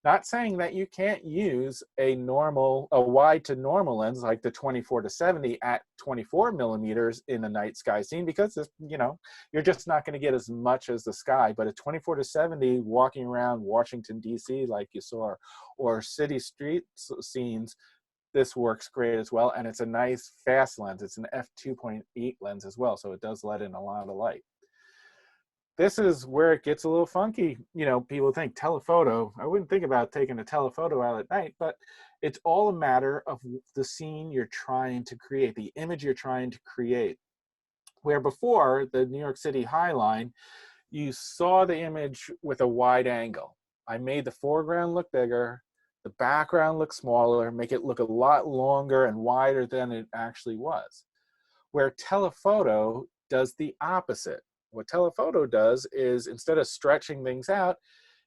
Not saying that you can't use a wide to normal lens like the 24 to 70 at 24 millimeters in a night sky scene, because you're just not going to get as much as the sky. But a 24 to 70 walking around Washington D.C. like you saw, or city street scenes, this works great as well. And it's a nice fast lens. It's an f2.8 lens as well, so it does let in a lot of light. This is where it gets a little funky. People think telephoto. I wouldn't think about taking a telephoto out at night, but it's all a matter of the scene you're trying to create, the image you're trying to create. Where before, the New York City High Line, you saw the image with a wide angle. I made the foreground look bigger, the background look smaller, make it look a lot longer and wider than it actually was. Where telephoto does the opposite. What telephoto does is, instead of stretching things out,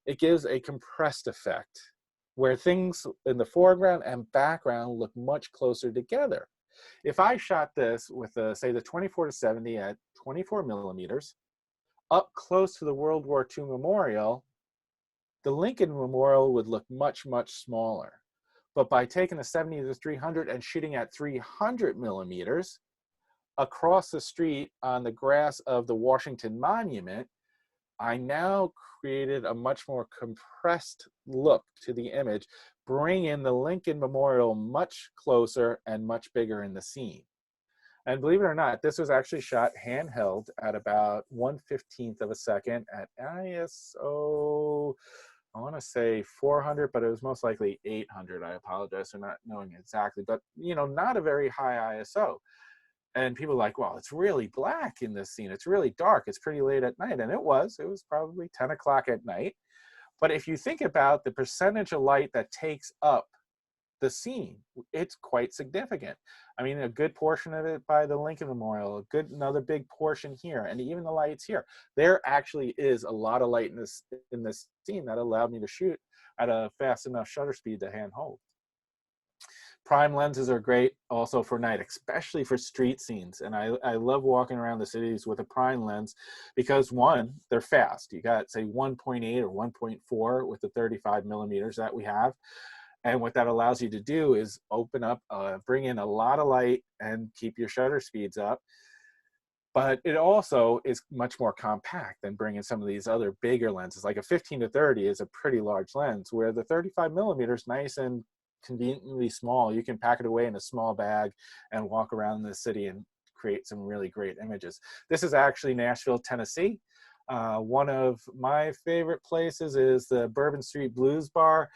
it gives a compressed effect where things in the foreground and background look much closer together. If I shot this with, say, the 24 to 70 at 24 millimeters, up close to the World War II Memorial, the Lincoln Memorial would look much, much smaller. But by taking the 70 to 300 and shooting at 300 millimeters, across the street on the grass of the Washington Monument, I now created a much more compressed look to the image, bringing the Lincoln Memorial much closer and much bigger in the scene. And believe it or not, this was actually shot handheld at about 1/15 of a second at ISO, I want to say 400, but it was most likely 800. I apologize for not knowing exactly, but not a very high ISO. And people are like, well, it's really black in this scene. It's really dark. It's pretty late at night. And it was probably 10 o'clock at night. But if you think about the percentage of light that takes up the scene, it's quite significant. I mean, a good portion of it by the Lincoln Memorial, another big portion here, and even the lights here. There actually is a lot of light in this scene that allowed me to shoot at a fast enough shutter speed to handhold. Prime lenses are great also for night, especially for street scenes. And I love walking around the cities with a prime lens because, one, they're fast. You got, say, 1.8 or 1.4 with the 35 millimeters that we have. And what that allows you to do is open up, bring in a lot of light and keep your shutter speeds up. But it also is much more compact than bringing some of these other bigger lenses. Like a 15 to 30 is a pretty large lens, where the 35 millimeters, nice and conveniently small. You can pack it away in a small bag and walk around the city and create some really great images. This is actually Nashville, Tennessee. One of my favorite places is the Bourbon Street Blues Bar.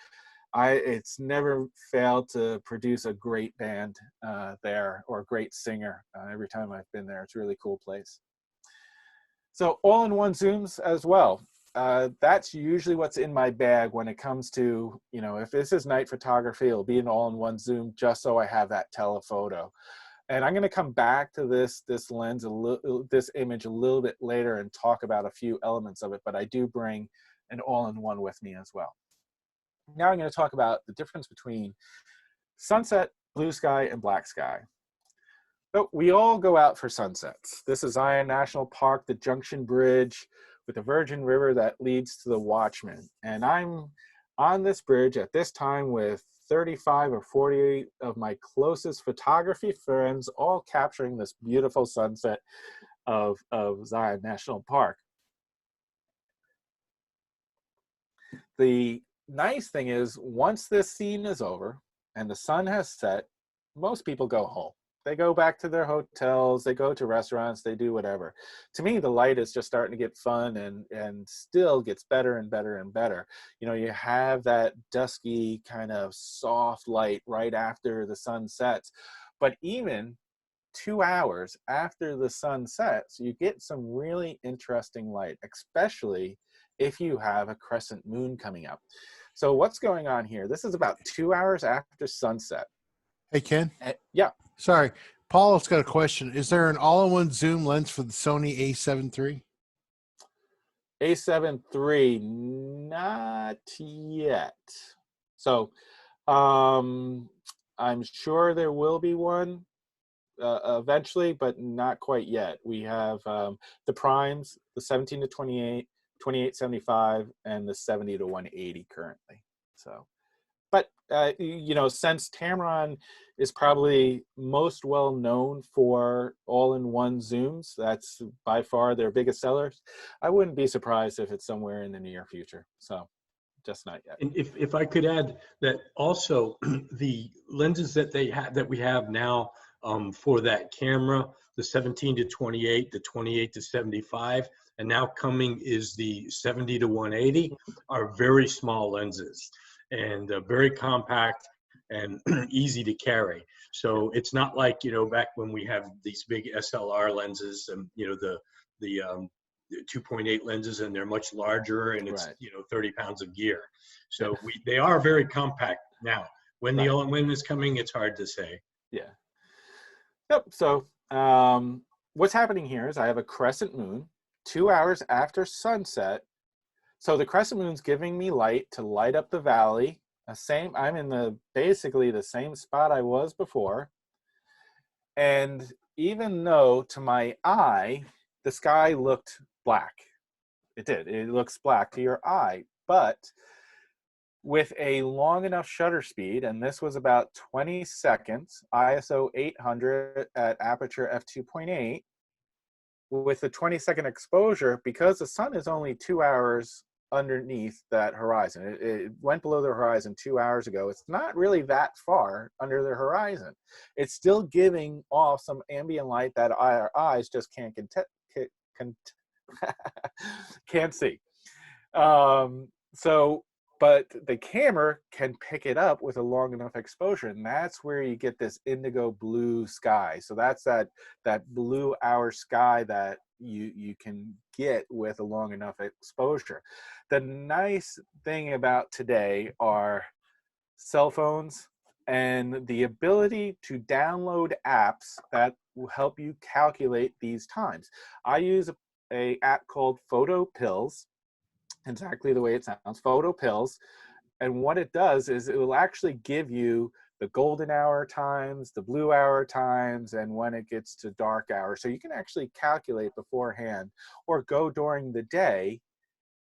It's never failed to produce a great band there, or a great singer. Every time I've been there, it's a really cool place. So all-in-one zooms as well. That's usually what's in my bag when it comes to, if this is night photography, it'll be an all-in-one zoom just so I have that telephoto. And I'm going to come back to this lens, this image a little bit later and talk about a few elements of it, but I do bring an all-in-one with me as well. Now I'm going to talk about the difference between sunset, blue sky, and black sky. So we all go out for sunsets. This is Zion National Park, the Junction Bridge with the Virgin River that leads to the Watchman. And I'm on this bridge at this time with 35 or 40 of my closest photography friends, all capturing this beautiful sunset of Zion National Park. The nice thing is, once this scene is over and the sun has set, most people go home. They go back to their hotels, they go to restaurants, they do whatever. To me, the light is just starting to get fun and still gets better and better and better. You know, you have that dusky kind of soft light right after the sun sets. But even 2 hours after the sun sets, you get some really interesting light, especially if you have a crescent moon coming up. So what's going on here? This is about 2 hours after sunset. Hey, Ken. Yeah. Sorry. Paul's got a question. Is there an all-in-one zoom lens for the Sony A7 III? A7 III, not yet. So I'm sure there will be one eventually, but not quite yet. We have the primes, the 17 to 28, 2875, and the 70 to 180 currently. So, but you know, since Tamron is probably most well known for all-in-one zooms, that's by far their biggest sellers, I wouldn't be surprised if it's somewhere in the near future. So just not yet. And if I could add that also the lenses that we have now for that camera, the 17 to 28, the 28 to 75, and now coming is the 70 to 180, are very small lenses and very compact and easy to carry. So it's not like, you know, back when we have these big SLR lenses and, you know, the 2.8 lenses, and they're much larger, and it's, Right. you know, 30 pounds of gear. So they are very compact now. When the all-in-one is coming, it's hard to say. Yeah. Yep. So what's happening here is I have a crescent moon 2 hours after sunset. So the crescent moon's giving me light to light up the valley. I'm in basically the same spot I was before. And even though to my eye, the sky looked black, it did. It looks black to your eye. But with a long enough shutter speed, and this was about 20 seconds, ISO 800 at aperture f2.8, with the 20-second exposure, because the sun is only 2 hours underneath that horizon. It went below the horizon 2 hours ago. It's not really that far under the horizon. It's still giving off some ambient light that our eyes just can't see. But the camera can pick it up with a long enough exposure, and that's where you get this indigo blue sky. So that's that blue hour sky that you can get with a long enough exposure. The nice thing about today are cell phones and the ability to download apps that will help you calculate these times. I use a app called Photo Pills. Exactly the way it sounds, Photo Pills. And what it does is it will actually give you the golden hour times, the blue hour times, and when it gets to dark hour. So you can actually calculate beforehand or go during the day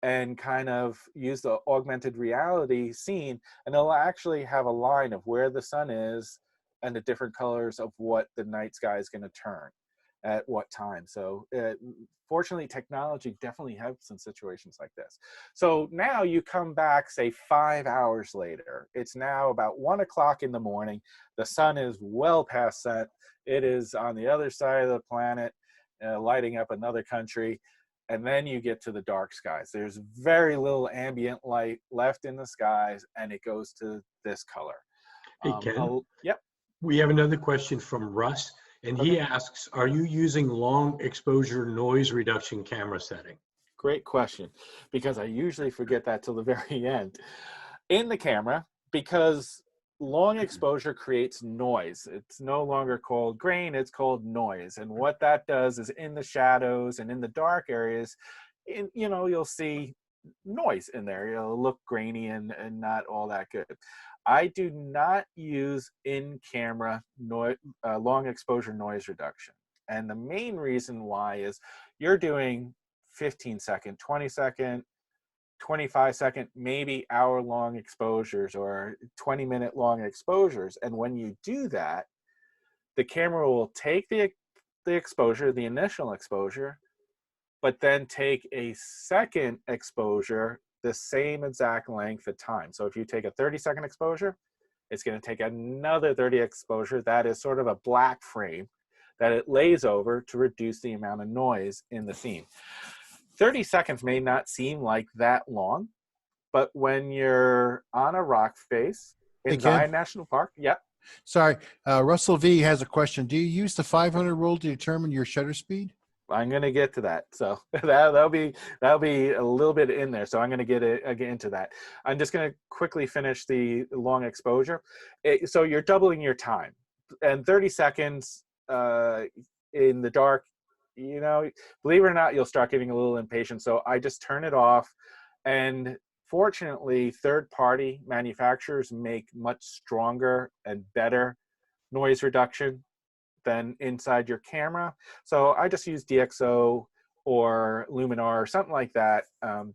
and kind of use the augmented reality scene, and it'll actually have a line of where the sun is and the different colors of what the night sky is going to turn at what time. So fortunately, technology definitely helps in situations like this. So now you come back, say 5 hours later. It's now about 1 o'clock in the morning. The sun is well past set. It is on the other side of the planet, lighting up another country. And then you get to the dark skies. There's very little ambient light left in the skies, and it goes to this color. Hey, Ken. Yep. We have another question from Russ, and he asks, are you using long exposure noise reduction camera setting? Great question, because I usually forget that till the very end. In the camera, because long exposure creates noise. It's no longer called grain, it's called noise. And what that does is in the shadows and in the dark areas, you'll see noise in there. It'll look grainy and not all that good. I do not use in-camera long exposure noise reduction. And the main reason why is you're doing 15-second, 20-second, 25-second, maybe hour-long exposures or 20-minute long exposures. And when you do that, the camera will take the exposure, the initial exposure, but then take a second exposure the same exact length of time. So if you take a 30-second exposure, It's going to take another 30 exposure. That is sort of a black frame that it lays over to reduce the amount of noise in the scene. 30 seconds may not seem like that long, but when you're on a rock face in Hey, Ken. Zion National Park, yeah. Sorry, Russell V has a question. Do you use the 500 rule to determine your shutter speed? I'm going to get to that. So that'll be a little bit in there. So I'm going to get into that. I'm just going to quickly finish the long exposure. So you're doubling your time, and 30 seconds in the dark, you know, believe it or not, you'll start getting a little impatient. So I just turn it off. And fortunately, third-party manufacturers make much stronger and better noise reduction than inside your camera. So I just use DxO or Luminar or something like that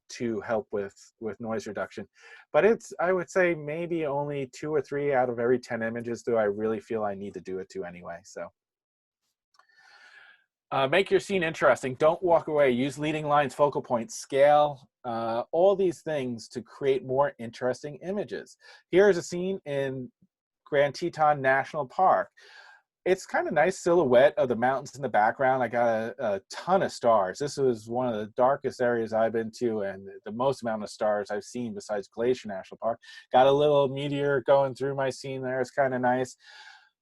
to help with noise reduction. But it's, I would say, maybe only 2 or 3 out of every 10 images do I really feel I need to do it to anyway. So make your scene interesting. Don't walk away. Use leading lines, focal points, scale, all these things to create more interesting images. Here's a scene in Grand Teton National Park. It's kind of nice silhouette of the mountains in the background. I got a ton of stars. This was one of the darkest areas I've been to, and the most amount of stars I've seen besides Glacier National Park. Got a little meteor going through my scene there. It's kind of nice.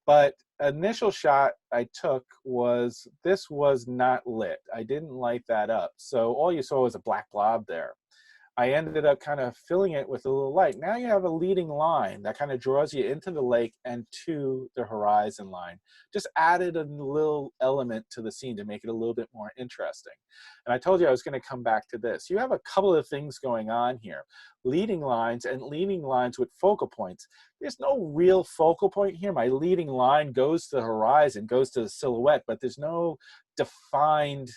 But initial shot I took was, this was not lit. I didn't light that up. So all you saw was a black blob there. I ended up kind of filling it with a little light. Now you have a leading line that kind of draws you into the lake and to the horizon line. Just added a little element to the scene to make it a little bit more interesting. And I told you I was going to come back to this. You have a couple of things going on here. Leading lines and leading lines with focal points. There's no real focal point here. My leading line goes to the horizon, goes to the silhouette, but there's no defined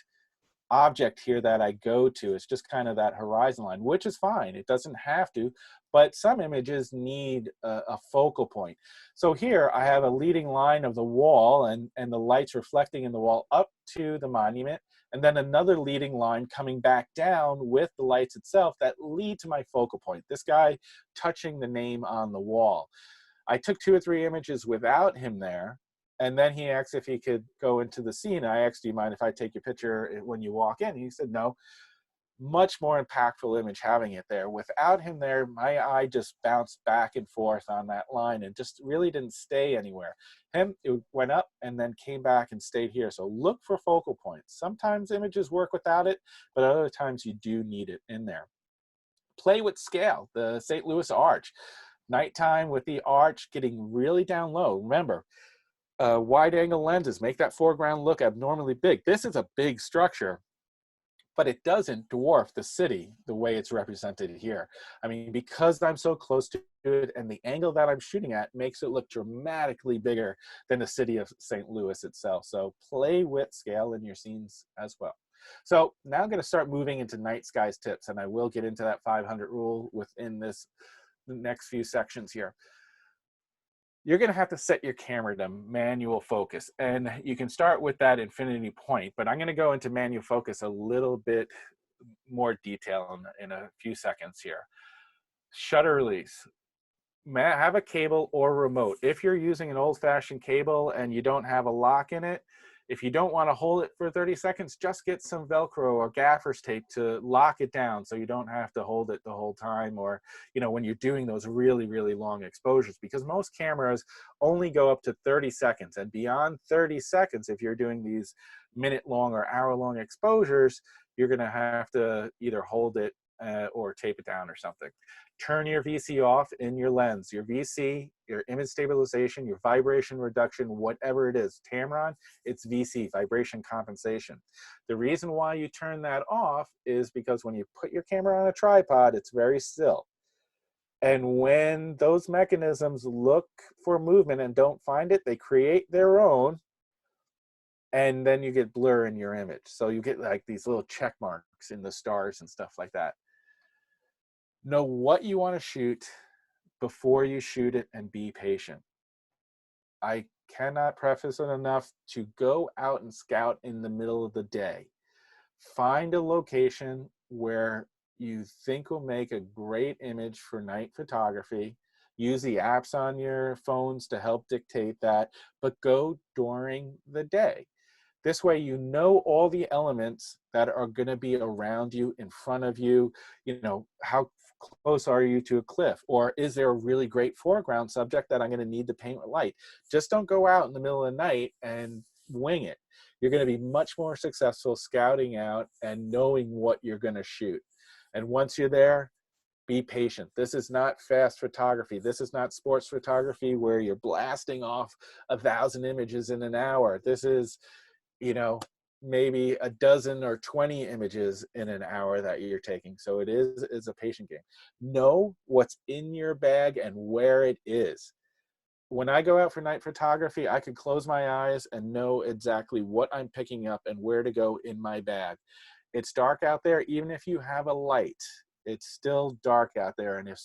object here that I go to. It's just kind of that horizon line, which is fine. It doesn't have to, but some images need a focal point. So here I have a leading line of the wall and the lights reflecting in the wall up to the monument, and then another leading line coming back down with the lights itself that lead to my focal point. This guy touching the name on the wall. I took 2 or 3 images without him there. And then he asked if he could go into the scene. I asked, do you mind if I take your picture when you walk in? And he said, no. Much more impactful image having it there. Without him there, my eye just bounced back and forth on that line and just really didn't stay anywhere. It went up and then came back and stayed here. So look for focal points. Sometimes images work without it, but other times you do need it in there. Play with scale, the St. Louis Arch. Nighttime with the arch getting really down low. Remember, wide angle lenses make that foreground look abnormally big. This is a big structure, but it doesn't dwarf the city the way it's represented here. I mean, because I'm so close to it and the angle that I'm shooting at makes it look dramatically bigger than the city of St. Louis itself. So play with scale in your scenes as well. So now I'm going to start moving into night skies tips, and I will get into that 500 rule within the next few sections here. You're going to have to set your camera to manual focus, and you can start with that infinity point, but I'm going to go into manual focus a little bit more detail in a few seconds here. Shutter release. Have a cable or remote. If you're using an old-fashioned cable and you don't have a lock in it, if you don't want to hold it for 30 seconds, just get some Velcro or gaffer's tape to lock it down so you don't have to hold it the whole time, or, you know, when you're doing those really, really long exposures, because most cameras only go up to 30 seconds. And beyond 30 seconds, if you're doing these minute-long or hour-long exposures, you're going to have to either hold it or tape it down or something. Turn your VC off in your lens. Your VC, your image stabilization, your vibration reduction, whatever it is. Tamron, it's VC, vibration compensation. The reason why you turn that off is because when you put your camera on a tripod, it's very still. And when those mechanisms look for movement and don't find it, they create their own, and then you get blur in your image. So you get like these little check marks in the stars and stuff like that. Know what you want to shoot before you shoot it, and be patient. I cannot preface it enough to go out and scout in the middle of the day. Find a location where you think will make a great image for night photography. Use the apps on your phones to help dictate that, but go during the day. This way, you know all the elements that are going to be around you, in front of you. You know, how close are you to a cliff? Or is there a really great foreground subject that I'm going to need to paint with light? Just don't go out in the middle of the night and wing it. You're going to be much more successful scouting out and knowing what you're going to shoot. And once you're there, be patient. This is not fast photography. This is not sports photography where you're blasting off 1,000 images in an hour. This is, you know, maybe a dozen or 20 images in an hour that you're taking. So it is a patient game. Know what's in your bag and where it is. When I go out for night photography, I can close my eyes and know exactly what I'm picking up and where to go in my bag. It's dark out there. Even if you have a light, it's still dark out there. And if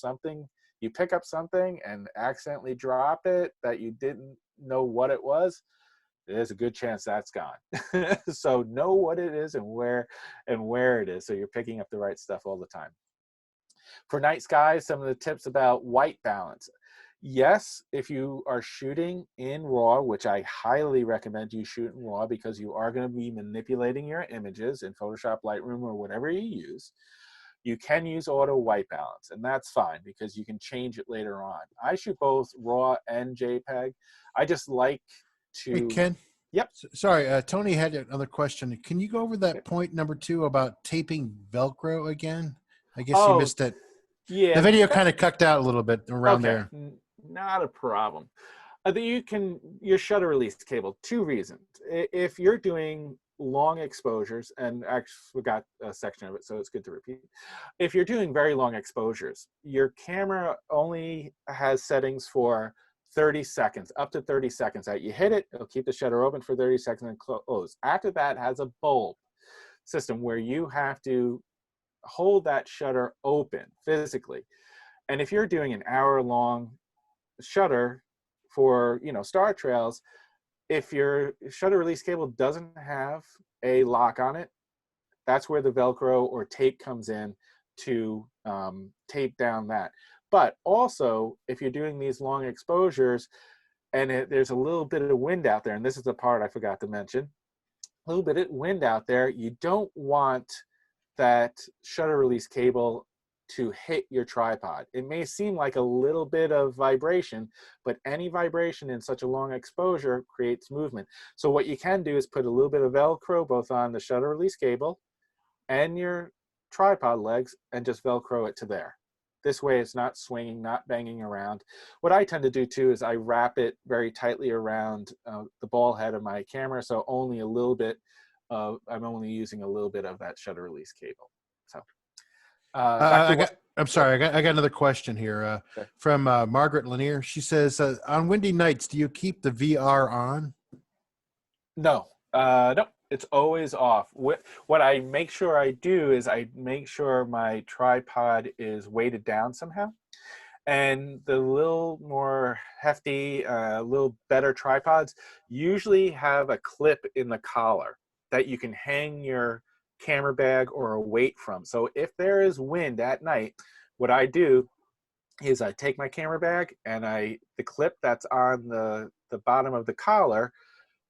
you pick up something and accidentally drop it that you didn't know what it was, there's a good chance that's gone. So know what it is and where it is, so you're picking up the right stuff all the time. For night skies, some of the tips about white balance. Yes, if you are shooting in RAW, which I highly recommend you shoot in RAW because you are going to be manipulating your images in Photoshop, Lightroom, or whatever you use, you can use auto white balance, and that's fine because you can change it later on. I shoot both RAW and JPEG. I just like to... Hey, Ken. Yep. Sorry, Tony had another question. Can you go over that point number 2 about taping Velcro again? I guess you missed it. Yeah. The video kind of cut out a little bit around there. Not a problem. Your shutter release cable, 2 reasons. If you're doing long exposures, and actually we got a section of it, so it's good to repeat. If you're doing very long exposures, your camera only has settings for 30 seconds, up to 30 seconds. You hit it, it'll keep the shutter open for 30 seconds and close. After that, it has a bulb system where you have to hold that shutter open physically. And if you're doing an hour-long shutter for, star trails, if your shutter release cable doesn't have a lock on it, that's where the Velcro or tape comes in to tape down that. But also, if you're doing these long exposures and there's a little bit of wind out there, and this is the part I forgot to mention, a little bit of wind out there, you don't want that shutter release cable to hit your tripod. It may seem like a little bit of vibration, but any vibration in such a long exposure creates movement. So what you can do is put a little bit of Velcro both on the shutter release cable and your tripod legs and just Velcro it to there. This way it's not swinging, not banging around. What I tend to do too is I wrap it very tightly around the ball head of my camera, so only a little bit I'm only using a little bit of that shutter release cable. So I'm sorry, I got another question here from Margaret Lanier. She says, on windy nights, do you keep the VR on? No, no, it's always off. What I make sure I do is I make sure my tripod is weighted down somehow. And the little more hefty, little better tripods usually have a clip in the collar that you can hang your camera bag or a weight from. So if there is wind at night, what I do is I take my camera bag and the clip that's on the bottom of the collar,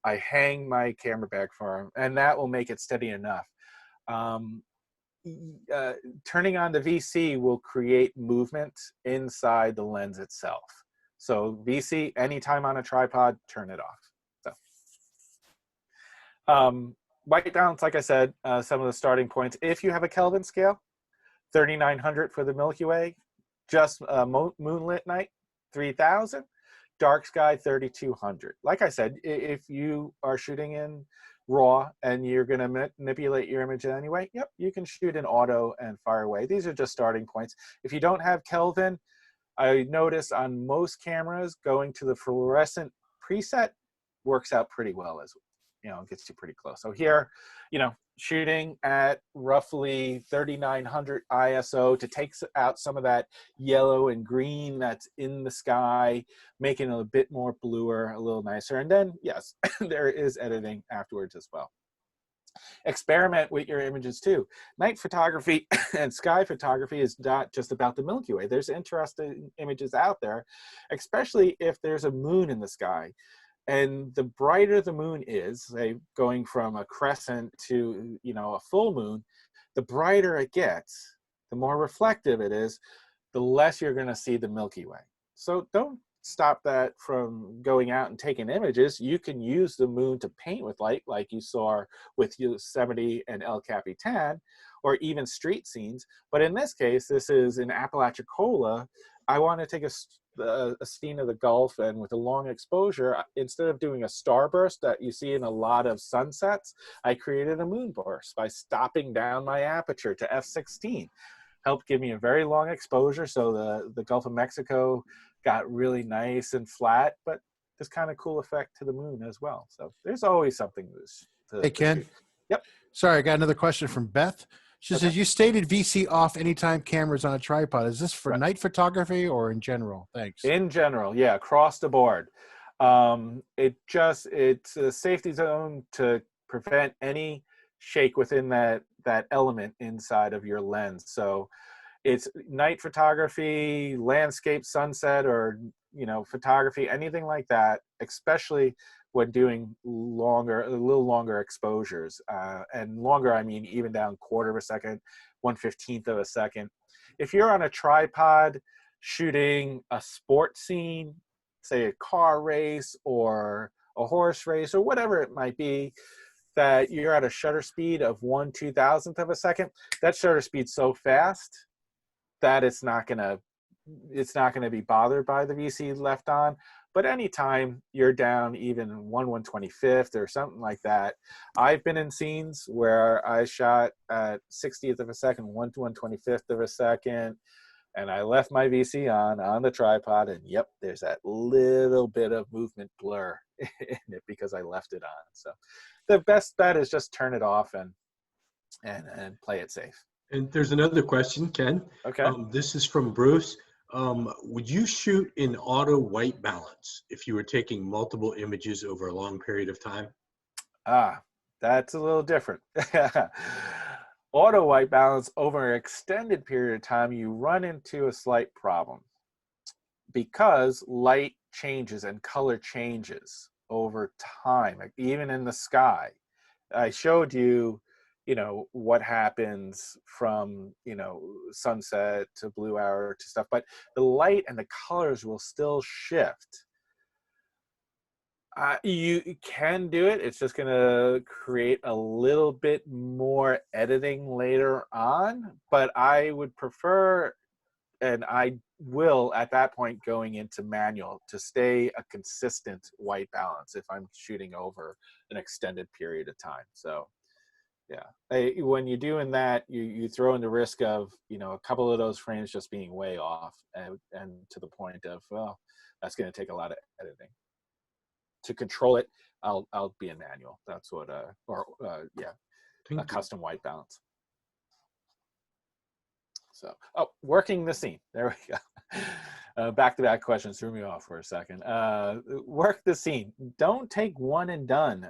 I hang my camera bag from, and that will make it steady enough. Turning on the VC will create movement inside the lens itself. So VC, anytime on a tripod, turn it off. So. White balance, like I said, some of the starting points. If you have a Kelvin scale, 3,900 for the Milky Way. Just moonlit night, 3,000. Dark sky, 3,200. Like I said, if you are shooting in RAW and you're going to manipulate your image anyway, yep, you can shoot in auto and fire away. These are just starting points. If you don't have Kelvin, I notice on most cameras, going to the fluorescent preset works out pretty well as well. It gets you pretty close. So here, shooting at roughly 3,900 ISO to take out some of that yellow and green that's in the sky, making it a bit more bluer, a little nicer. And then, yes, there is editing afterwards as well. Experiment with your images too. Night photography and sky photography is not just about the Milky Way. There's interesting images out there, especially if there's a moon in the sky. And the brighter the moon is, say going from a crescent to, you know, a full moon, the brighter it gets, the more reflective it is, the less you're going to see the Milky Way. So don't stop that from going out and taking images. You can use the moon to paint with light, like you saw with Yosemite and El Capitan, or even street scenes. But in this case, this is in Apalachicola. I want to take a scene of the Gulf, and with a long exposure, instead of doing a starburst that you see in a lot of sunsets, I created a moonburst by stopping down my aperture to f16. Helped give me a very long exposure, so the Gulf of Mexico got really nice and flat, but this kind of cool effect to the moon as well. So there's always something to Hey, Ken. shoot. Yep. Sorry, I got another question from Beth. She Okay. says, you stated VC off anytime cameras on a tripod. Is this for Right. night photography or in general? Thanks. In general, yeah, across the board. It's a safety zone to prevent any shake within that element inside of your lens. So it's night photography, landscape, sunset, or, you know, photography, anything like that, especially when doing a little longer exposures. And longer, I mean even down 1/4 of a second, 1/15 of a second. If you're on a tripod shooting a sport scene, say a car race or a horse race or whatever it might be, that you're at a shutter speed of 1/2000th of a second, that shutter speed's so fast that it's not gonna be bothered by the VC left on. But anytime you're down even 1/125th or something like that, I've been in scenes where I shot at 60th of a second, 1/125th of a second, and I left my VC on the tripod, and yep, there's that little bit of movement blur in it because I left it on. So the best bet is just turn it off and play it safe. And there's another question, Ken. Okay. This is from Bruce. Would you shoot in auto white balance if you were taking multiple images over a long period of time? That's a little different. Auto white balance over an extended period of time, you run into a slight problem because light changes and color changes over time, even in the sky. I showed you, you know, what happens from, you know, sunset to blue hour to stuff, but the light and the colors will still shift. You can do it. It's just going to create a little bit more editing later on, but I would prefer, and I will at that point going into manual to stay a consistent white balance if I'm shooting over an extended period of time. So yeah, when you're doing that, you throw in the risk of, you know, a couple of those frames just being way off, and to the point of, well, that's going to take a lot of editing. To control it, I'll be in manual. That's what a custom white balance. So, working the scene. There we go. Back-to-back questions threw me off for a second. Work the scene. Don't take one and done.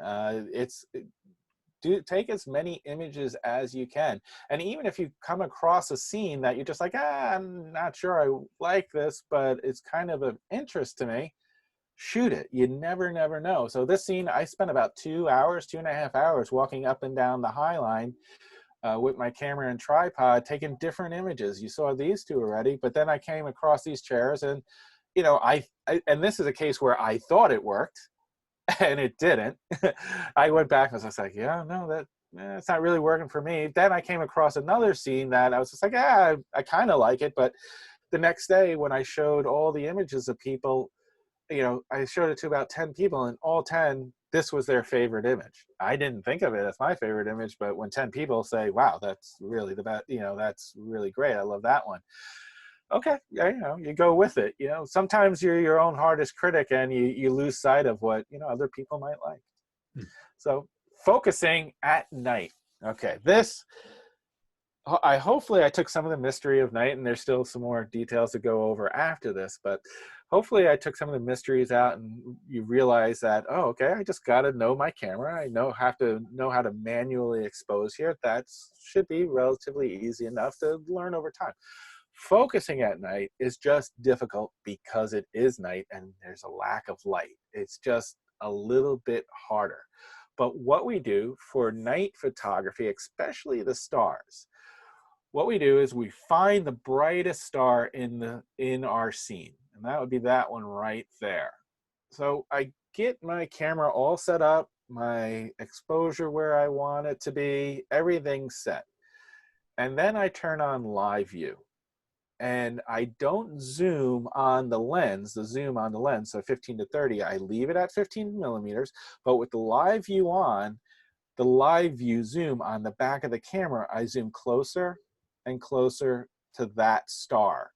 Take as many images as you can. And even if you come across a scene that you're just like, I'm not sure I like this, but it's kind of of interest to me, shoot it. You never know. So this scene, I spent about 2.5 hours walking up and down the High Line with my camera and tripod, taking different images. You saw these two already, but then I came across these chairs, and, you know, and this is a case where I thought it worked, and it didn't. I went back and I was like, yeah, no, it's not really working for me. Then I came across another scene that I was just like, I kind of like it. But the next day when I showed all the images of people, you know, I showed it to about 10 people, and all 10, this was their favorite image. I didn't think of it as my favorite image, but when 10 people say, wow, that's really the best, you know, that's really great, I love that one. Okay, yeah, you know, you go with it. You know, sometimes you're your own hardest critic, and you lose sight of what, you know, other people might like. So focusing at night. Okay, this hopefully I took some of the mystery of night, and there's still some more details to go over after this, but hopefully I took some of the mysteries out and you realize that, oh, okay, I just got to know my camera. I have to know how to manually expose here. That should be relatively easy enough to learn over time. Focusing at night is just difficult because it is night and there's a lack of light. It's just a little bit harder. But what we do for night photography, especially the stars, what we do is we find the brightest star in our scene, and that would be that one right there. So I get my camera all set up, my exposure where I want it to be, everything's set. And then I turn on live view. And I don't zoom on the lens, so 15 to 30, I leave it at 15 millimeters, but with the live view on, the live view zoom on the back of the camera, I zoom closer and closer to that star.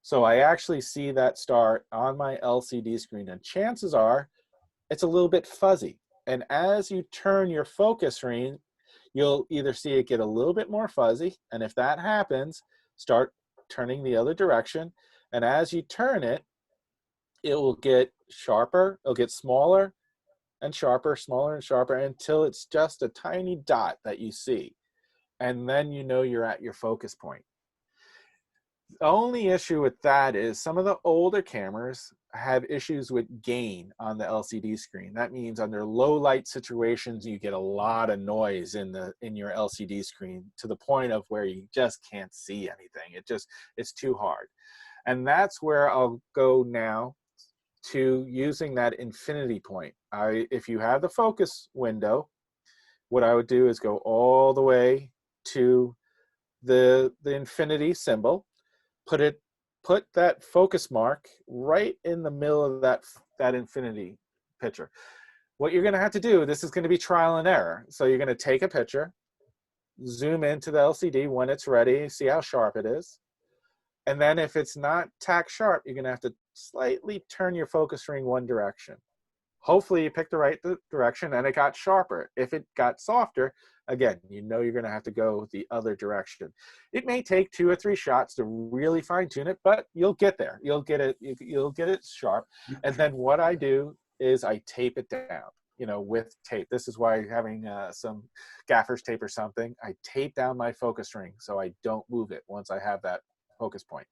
So I actually see that star on my LCD screen, and chances are it's a little bit fuzzy. And as you turn your focus ring, you'll either see it get a little bit more fuzzy, and if that happens, start turning the other direction. And as you turn it, it will get sharper, it'll get smaller and sharper, smaller and sharper, until it's just a tiny dot that you see. And then you know you're at your focus point. The only issue with that is some of the older cameras have issues with gain on the LCD screen. That means under low light situations, you get a lot of noise in your LCD screen to the point of where you just can't see anything. It's too hard. And that's where I'll go now to using that infinity point. If you have the focus window, what I would do is go all the way to the infinity symbol, put that focus mark right in the middle of that infinity picture. What you're going to have to do, this is going to be trial and error. So you're going to take a picture, zoom into the LCD when it's ready, see how sharp it is. And then if it's not tack sharp, you're going to have to slightly turn your focus ring one direction. Hopefully you picked the right direction and it got sharper. If it got softer, again, you know you're going to have to go the other direction. It may take 2 or 3 shots to really fine tune it, but you'll get there. You'll get it sharp. And then what I do is I tape it down, with tape. This is why having some gaffer's tape or something, I tape down my focus ring so I don't move it once I have that focus point.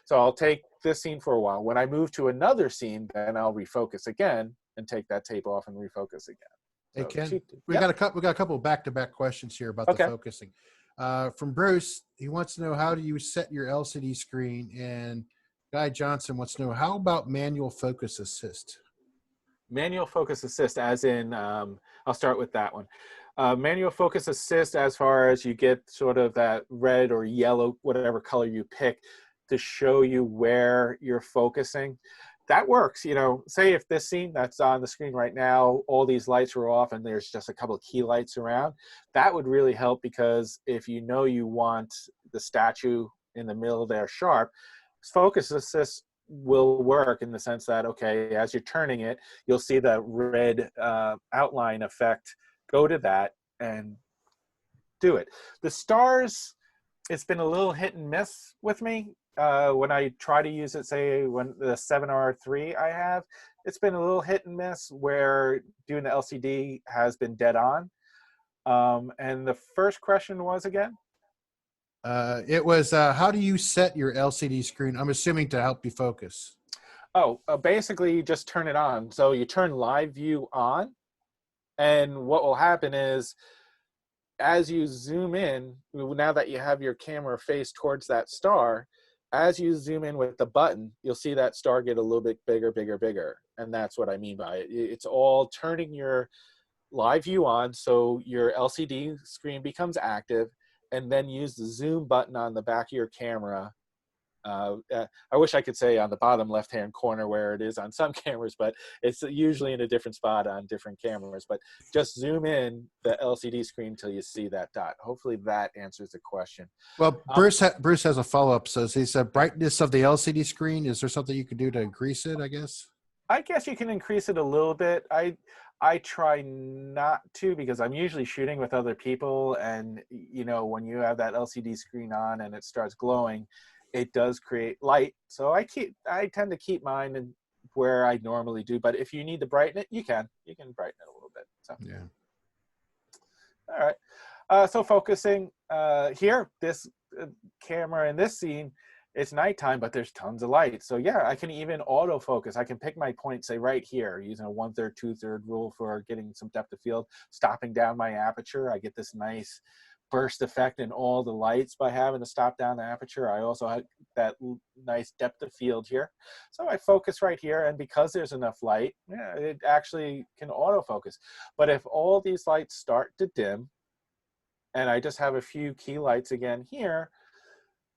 So I'll take this scene for a while. When I move to another scene, then I'll refocus again and take that tape off and refocus again. Hey, So Ken, we got a couple of back-to-back questions here about the focusing. From Bruce, he wants to know, how do you set your LCD screen? And Guy Johnson wants to know, how about manual focus assist? Manual focus assist, as in, I'll start with that one. Manual focus assist, as far as you get sort of that red or yellow, whatever color you pick, to show you where you're focusing. That works. Say if this scene that's on the screen right now, all these lights are off and there's just a couple of key lights around, that would really help, because if you want the statue in the middle there sharp, focus assist will work in the sense that, okay, as you're turning it, you'll see the red outline effect. Go to that and do it. The stars, it's been a little hit and miss with me. When I try to use it, say when the 7R3 I have, it's been a little hit and miss where doing the LCD has been dead on. And the first question was again? It was, how do you set your LCD screen? I'm assuming to help you focus. Basically you just turn it on. So you turn live view on, and what will happen is, as you zoom in, now that you have your camera face towards that star, as you zoom in with the button, you'll see that star get a little bit bigger, bigger, bigger. And that's what I mean by it. It's all turning your live view on so your LCD screen becomes active, and then use the zoom button on the back of your camera. I wish I could say on the bottom left-hand corner where it is on some cameras, but it's usually in a different spot on different cameras. But just zoom in the LCD screen till you see that dot. Hopefully that answers the question. Well, Bruce has a follow-up. So he said, brightness of the LCD screen, is there something you could do to increase it, I guess? I guess you can increase it a little bit. I try not to, because I'm usually shooting with other people, and you know, when you have that LCD screen on and it starts glowing, it does create light. So I tend to keep mine in where I normally do. But if you need to brighten it, you can brighten it a little bit. So Yeah. all right. So focusing here, this camera in this scene, it's nighttime, but there's tons of light. So yeah, I can even autofocus. I can pick my point, say right here, using a 1/3, 2/3 rule for getting some depth of field, stopping down my aperture. I get this nice burst effect in all the lights by having to stop down the aperture. I also have that nice depth of field here. So I focus right here, and because there's enough light, yeah, it actually can autofocus. But if all these lights start to dim, and I just have a few key lights again here,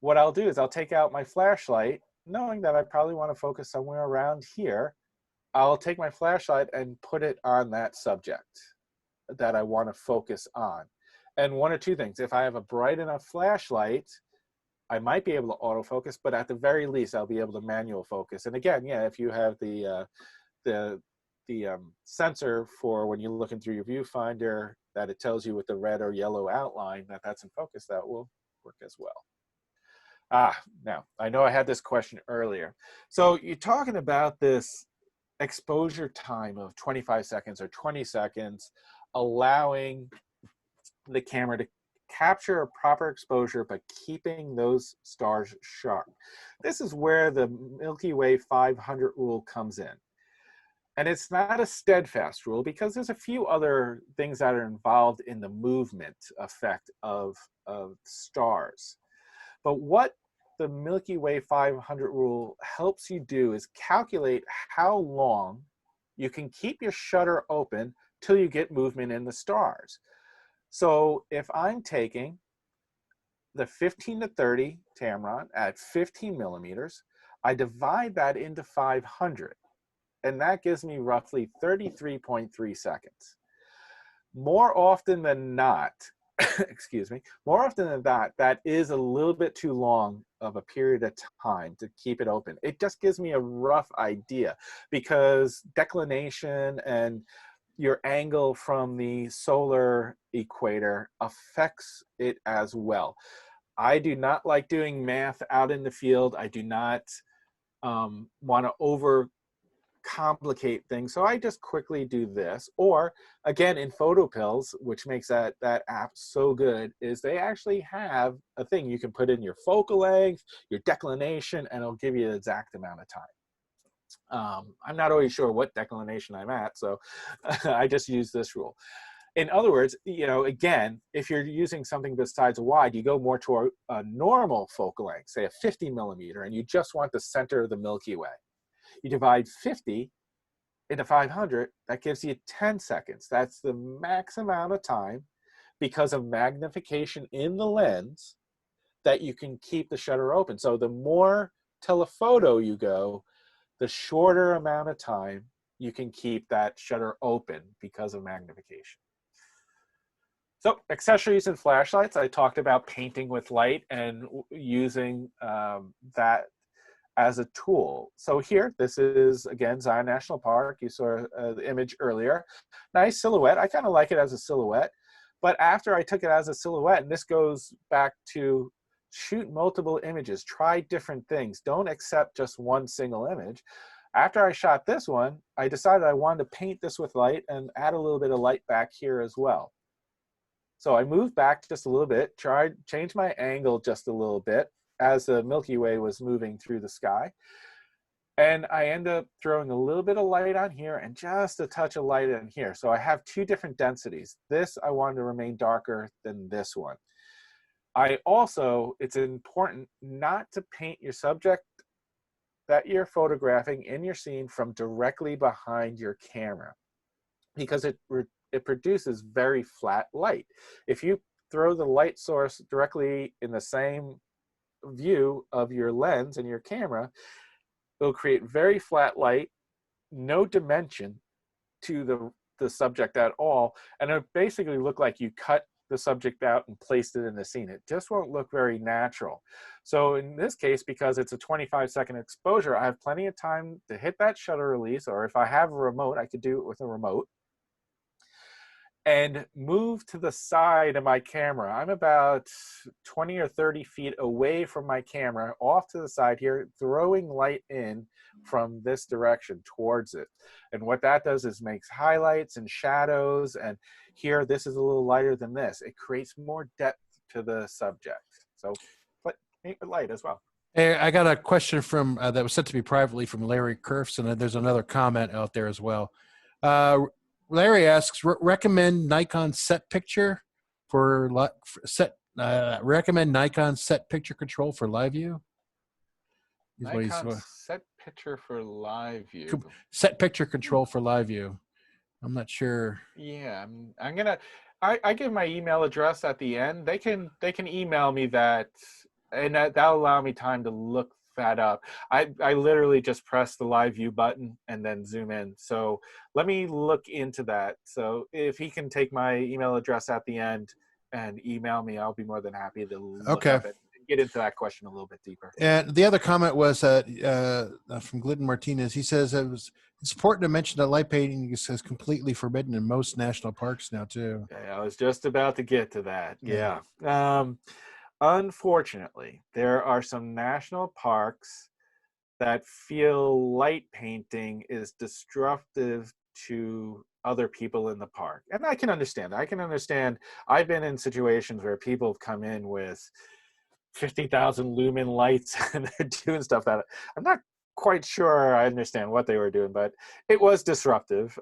what I'll do is I'll take out my flashlight, knowing that I probably want to focus somewhere around here. I'll take my flashlight and put it on that subject that I want to focus on. And one or two things, if I have a bright enough flashlight, I might be able to autofocus, but at the very least, I'll be able to manual focus. And again, yeah, if you have the sensor for when you're looking through your viewfinder, that it tells you with the red or yellow outline that that's in focus, that will work as well. Now, I know I had this question earlier. So you're talking about this exposure time of 25 seconds or 20 seconds, allowing the camera to capture a proper exposure, but keeping those stars sharp. This is where the Milky Way 500 rule comes in. And it's not a steadfast rule, because there's a few other things that are involved in the movement effect of stars. But what the Milky Way 500 rule helps you do is calculate how long you can keep your shutter open till you get movement in the stars. So if I'm taking the 15 to 30 Tamron at 15 millimeters, I divide that into 500, and that gives me roughly 33.3 seconds. More often than not, excuse me, more often than that, that is a little bit too long of a period of time to keep it open. It just gives me a rough idea, because declination and your angle from the solar equator affects it as well. I do not like doing math out in the field. I do not want to over complicate things, so I just quickly do this. Or again, in PhotoPills, which makes that app so good, is they actually have a thing you can put in your focal length, your declination, and it'll give you the exact amount of time. I'm not always sure what declination I'm at, so I just use this rule. In other words, you know, again, if you're using something besides wide, you go more to a normal focal length, say a 50 millimeter, and you just want the center of the Milky Way. You divide 50 into 500, that gives you 10 seconds. That's the max amount of time, because of magnification in the lens, that you can keep the shutter open. So the more telephoto you go, the shorter amount of time you can keep that shutter open because of magnification. So accessories and flashlights, I talked about painting with light and using that as a tool. So here, this is, again, Zion National Park. You saw the image earlier. Nice silhouette. I kind of like it as a silhouette. But after I took it as a silhouette, and this goes back to shoot multiple images, try different things. Don't accept just one single image. After I shot this one, I decided I wanted to paint this with light and add a little bit of light back here as well. So I moved back just a little bit, change my angle just a little bit as the Milky Way was moving through the sky. And I end up throwing a little bit of light on here and just a touch of light in here. So I have two different densities. This I wanted to remain darker than this one. It's important not to paint your subject that you're photographing in your scene from directly behind your camera, because it produces very flat light. If you throw the light source directly in the same view of your lens and your camera, it'll create very flat light, no dimension to the subject at all, and it'll basically look like you cut the subject out and placed it in the scene. It just won't look very natural. So in this case, because it's a 25-second exposure, I have plenty of time to hit that shutter release, or if I have a remote, I could do it with a remote. and move to the side of my camera. I'm about 20 or 30 feet away from my camera, off to the side here, throwing light in from this direction towards it. And what that does is makes highlights and shadows. And here, this is a little lighter than this. It creates more depth to the subject. So paint with light as well. Hey, I got a question from that was sent to me privately from Larry Kerfs, and there's another comment out there as well. Larry asks, recommend Nikon set picture for recommend Nikon set picture control for live view. Nikon set picture for live view. Set picture control for live view. I'm not sure. Yeah, I'm gonna. I give my email address at the end. They can email me that, and that'll allow me time to look that up. I literally just press the live view button and then zoom in. So let me look into that. So if he can take my email address at the end and email me, I'll be more than happy to look up it and get into that question a little bit deeper. And the other comment was from Glidden Martinez. He says it's important to mention that light painting is completely forbidden in most national parks now too. Yeah, I was just about to get to that. Yeah. Unfortunately, there are some national parks that feel light painting is disruptive to other people in the park. And I can understand. I've been in situations where people have come in with 50,000 lumen lights and they're doing stuff that I'm not quite sure I understand what they were doing, but it was disruptive.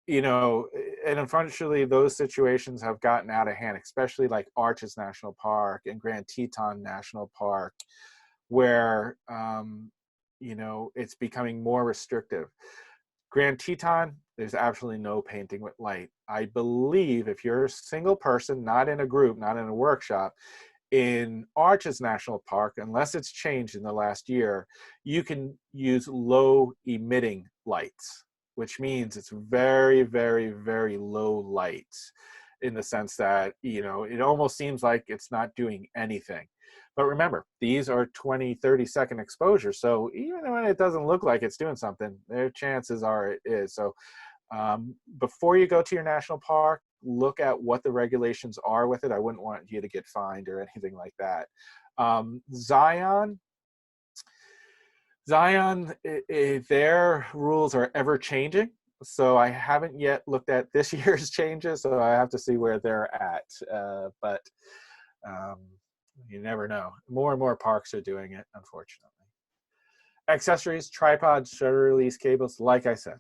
You know, and unfortunately, those situations have gotten out of hand, especially like Arches National Park and Grand Teton National Park, where, you know, it's becoming more restrictive. Grand Teton, there's absolutely no painting with light. I believe if you're a single person, not in a group, not in a workshop, in Arches National Park, unless it's changed in the last year, you can use low emitting lights, which means it's very, very, very low light in the sense that, you know, it almost seems like it's not doing anything. But remember, these are 20, 30-second exposures. So even when it doesn't look like it's doing something, their chances are it is. So before you go to your national park, look at what the regulations are with it. I wouldn't want you to get fined or anything like that. Zion, their rules are ever changing. So I haven't yet looked at this year's changes, so I have to see where they're at. But you never know. More and more parks are doing it, unfortunately. Accessories, tripods, shutter release cables, like I said.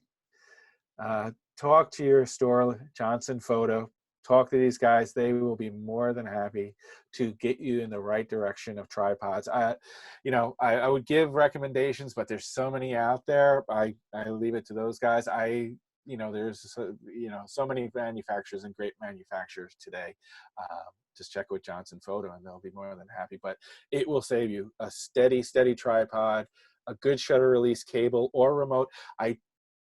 Talk to your store, Johnson Photo. Talk to these guys. They will be more than happy to get you in the right direction of tripods. You know, I would give recommendations, but there's so many out there. I leave it to those guys. You know, there's, you know, so many manufacturers and great manufacturers today. Just check with Johnson Photo and they'll be more than happy. But it will save you a steady tripod, a good shutter release cable or remote. I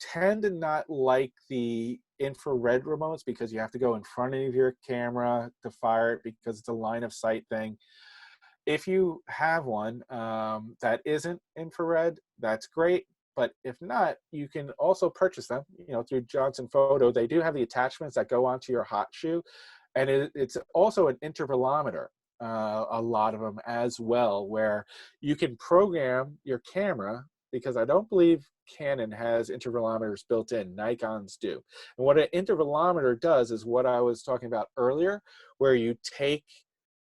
tend to not like the infrared remotes because you have to go in front of your camera to fire it because it's a line of sight thing. If you have one that isn't infrared, that's great. But if not, you can also purchase them, you know, through Johnson Photo. They do have the attachments that go onto your hot shoe. And it's also an intervalometer, a lot of them as well, where you can program your camera, because I don't believe Canon has intervalometers built in. Nikon's do. And what an intervalometer does is what I was talking about earlier, where you take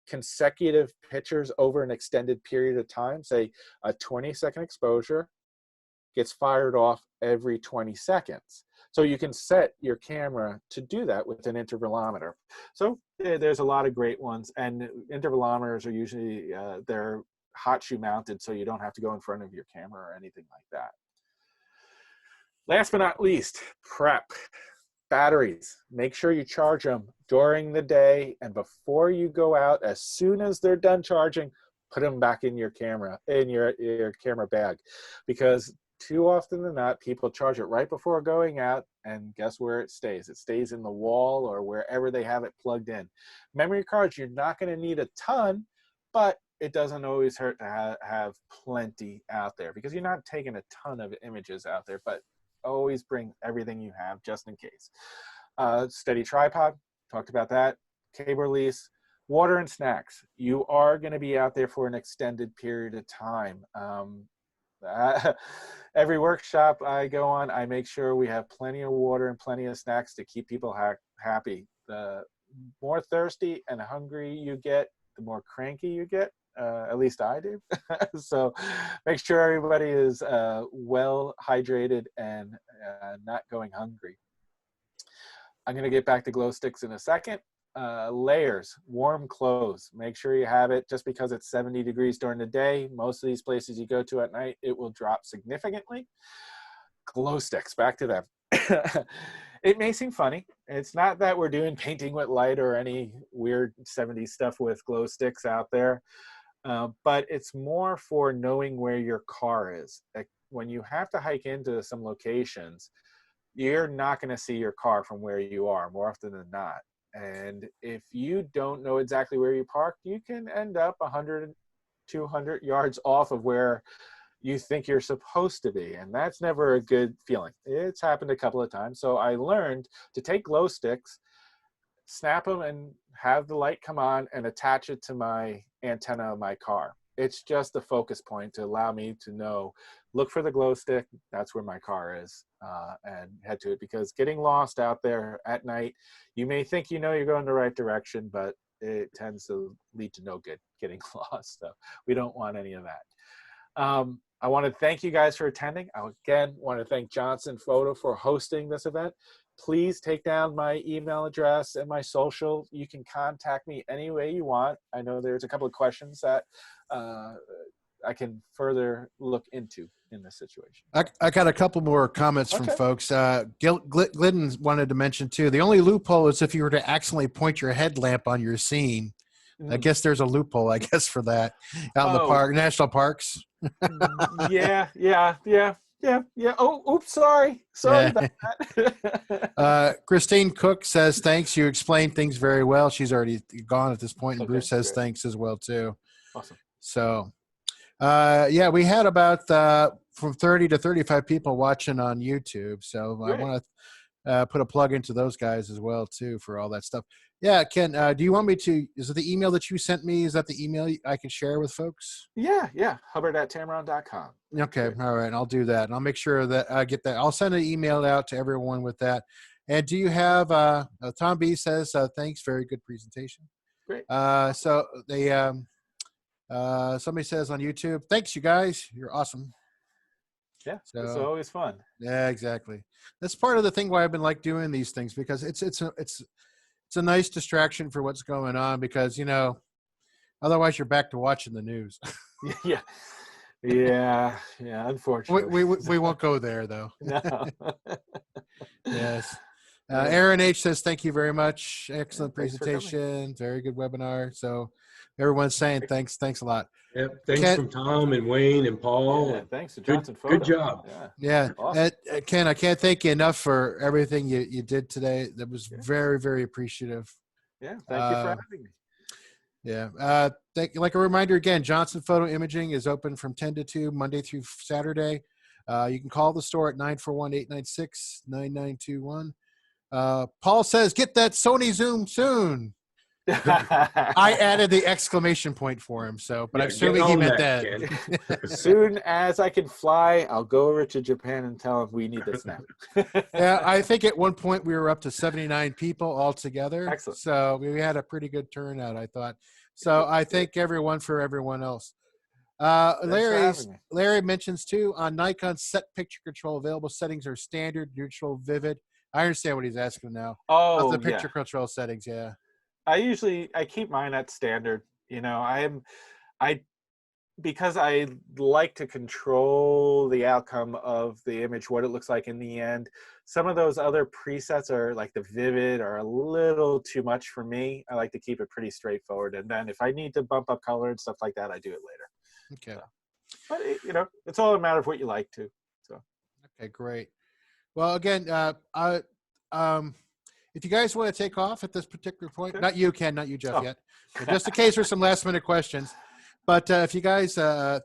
consecutive pictures over an extended period of time, say a 20-second exposure gets fired off every 20 seconds. So you can set your camera to do that with an intervalometer. So there's a lot of great ones, and intervalometers are usually, they're hot shoe mounted, so you don't have to go in front of your camera or anything like that. Last but not least, prep. Batteries. Make sure you charge them during the day, and before you go out, as soon as they're done charging, put them back in your camera, in your camera bag, because too often than not, people charge it right before going out, and guess where it stays? It stays in the wall or wherever they have it plugged in. Memory cards, you're not going to need a ton, but it doesn't always hurt to have plenty out there, because you're not taking a ton of images out there, but always bring everything you have just in case. Steady tripod, talked about that. Cable release, water and snacks. You are going to be out there for an extended period of time. Every workshop I go on, I make sure we have plenty of water and plenty of snacks to keep people happy. The more thirsty and hungry you get, the more cranky you get. At least I do. So make sure everybody is well hydrated and not going hungry. I'm going to get back to glow sticks in a second. Layers, warm clothes. Make sure you have it. Just because it's 70 degrees during the day, most of these places you go to at night, it will drop significantly. Glow sticks, back to them. It may seem funny. It's not that we're doing painting with light or any weird 70s stuff with glow sticks out there, but it's more for knowing where your car is. Like when you have to hike into some locations, you're not going to see your car from where you are more often than not. And if you don't know exactly where you parked, you can end up 100, 200 yards off of where you think you're supposed to be. And that's never a good feeling. It's happened a couple of times. So I learned to take glow sticks, snap them and have the light come on and attach it to my antenna of my car. It's just a focus point to allow me to know, look for the glow stick, that's where my car is, and head to it. Because getting lost out there at night, you may think you know you're going the right direction, but it tends to lead to no good getting lost. So we don't want any of that. I want to thank you guys for attending. I again want to thank Johnson Photo for hosting this event. Please take down my email address and my social. You can contact me any way you want. I know there's a couple of questions that I can further look into in this situation. I got a couple more comments from folks. Glidden wanted to mention too, the only loophole is if you were to accidentally point your headlamp on your scene. I guess there's a loophole, I guess, for that out in the park, national parks. Yeah. Oh, oops, sorry about that. Christine Cook says, thanks. You explained things very well. She's already gone at this point, and Bruce says thanks as well, too. Awesome. So, yeah, we had about from 30 to 35 people watching on YouTube. So I want to put a plug into those guys as well, too, for all that stuff. Yeah, Ken, do you want me to, is it the email that you sent me? Is that the email I can share with folks? Yeah. Hubbard@Tamron.com. Okay. All right. I'll do that. And I'll make sure that I get that. I'll send an email out to everyone with that. And do you have, Tom B says, thanks. Very good presentation. Great. So they, somebody says on YouTube, thanks you guys. You're awesome. Yeah. So, it's always fun. Yeah, exactly. That's part of the thing why I've been like doing these things, because it's a nice distraction for what's going on, because, you know, otherwise you're back to watching the news. Yeah. Unfortunately, we won't go there though. No. Yes. Aaron H says, thank you very much. Excellent presentation. Very good webinar. So everyone's saying thanks a lot. Yep. Thanks from Tom and Wayne and Paul. Yeah, thanks to Johnson Photo. Good job. Yeah. Awesome. Ken, I can't thank you enough for everything you did today. That was very, very appreciative. Yeah. Thank you for having me. Yeah. Like a reminder again, Johnson Photo Imaging is open from 10 to 2, Monday through Saturday. You can call the store at 941-896-9921. Paul says, get that Sony Zoom soon. I added the exclamation point for him, but I'm assuming he meant that. As soon as I can fly, I'll go over to Japan and tell them we need this now. Yeah, I think at one point we were up to 79 people altogether. Excellent. So we had a pretty good turnout, I thought. So I thank everyone for everyone else. Larry mentions too, on Nikon set picture control, available settings are standard, neutral, vivid. I understand what he's asking now. Oh, the picture control settings, yeah. I keep mine at standard. You know, because I like to control the outcome of the image, what it looks like in the end. Some of those other presets are like the vivid are a little too much for me. I like to keep it pretty straightforward. And then if I need to bump up color and stuff like that, I do it later. Okay. So, but you know, it's all a matter of what you like to. So. Okay, great. Well, again, if you guys want to take off at this particular point, not you, Ken, not you, Jeff, yet, but just in case there's some last minute questions. But if you guys,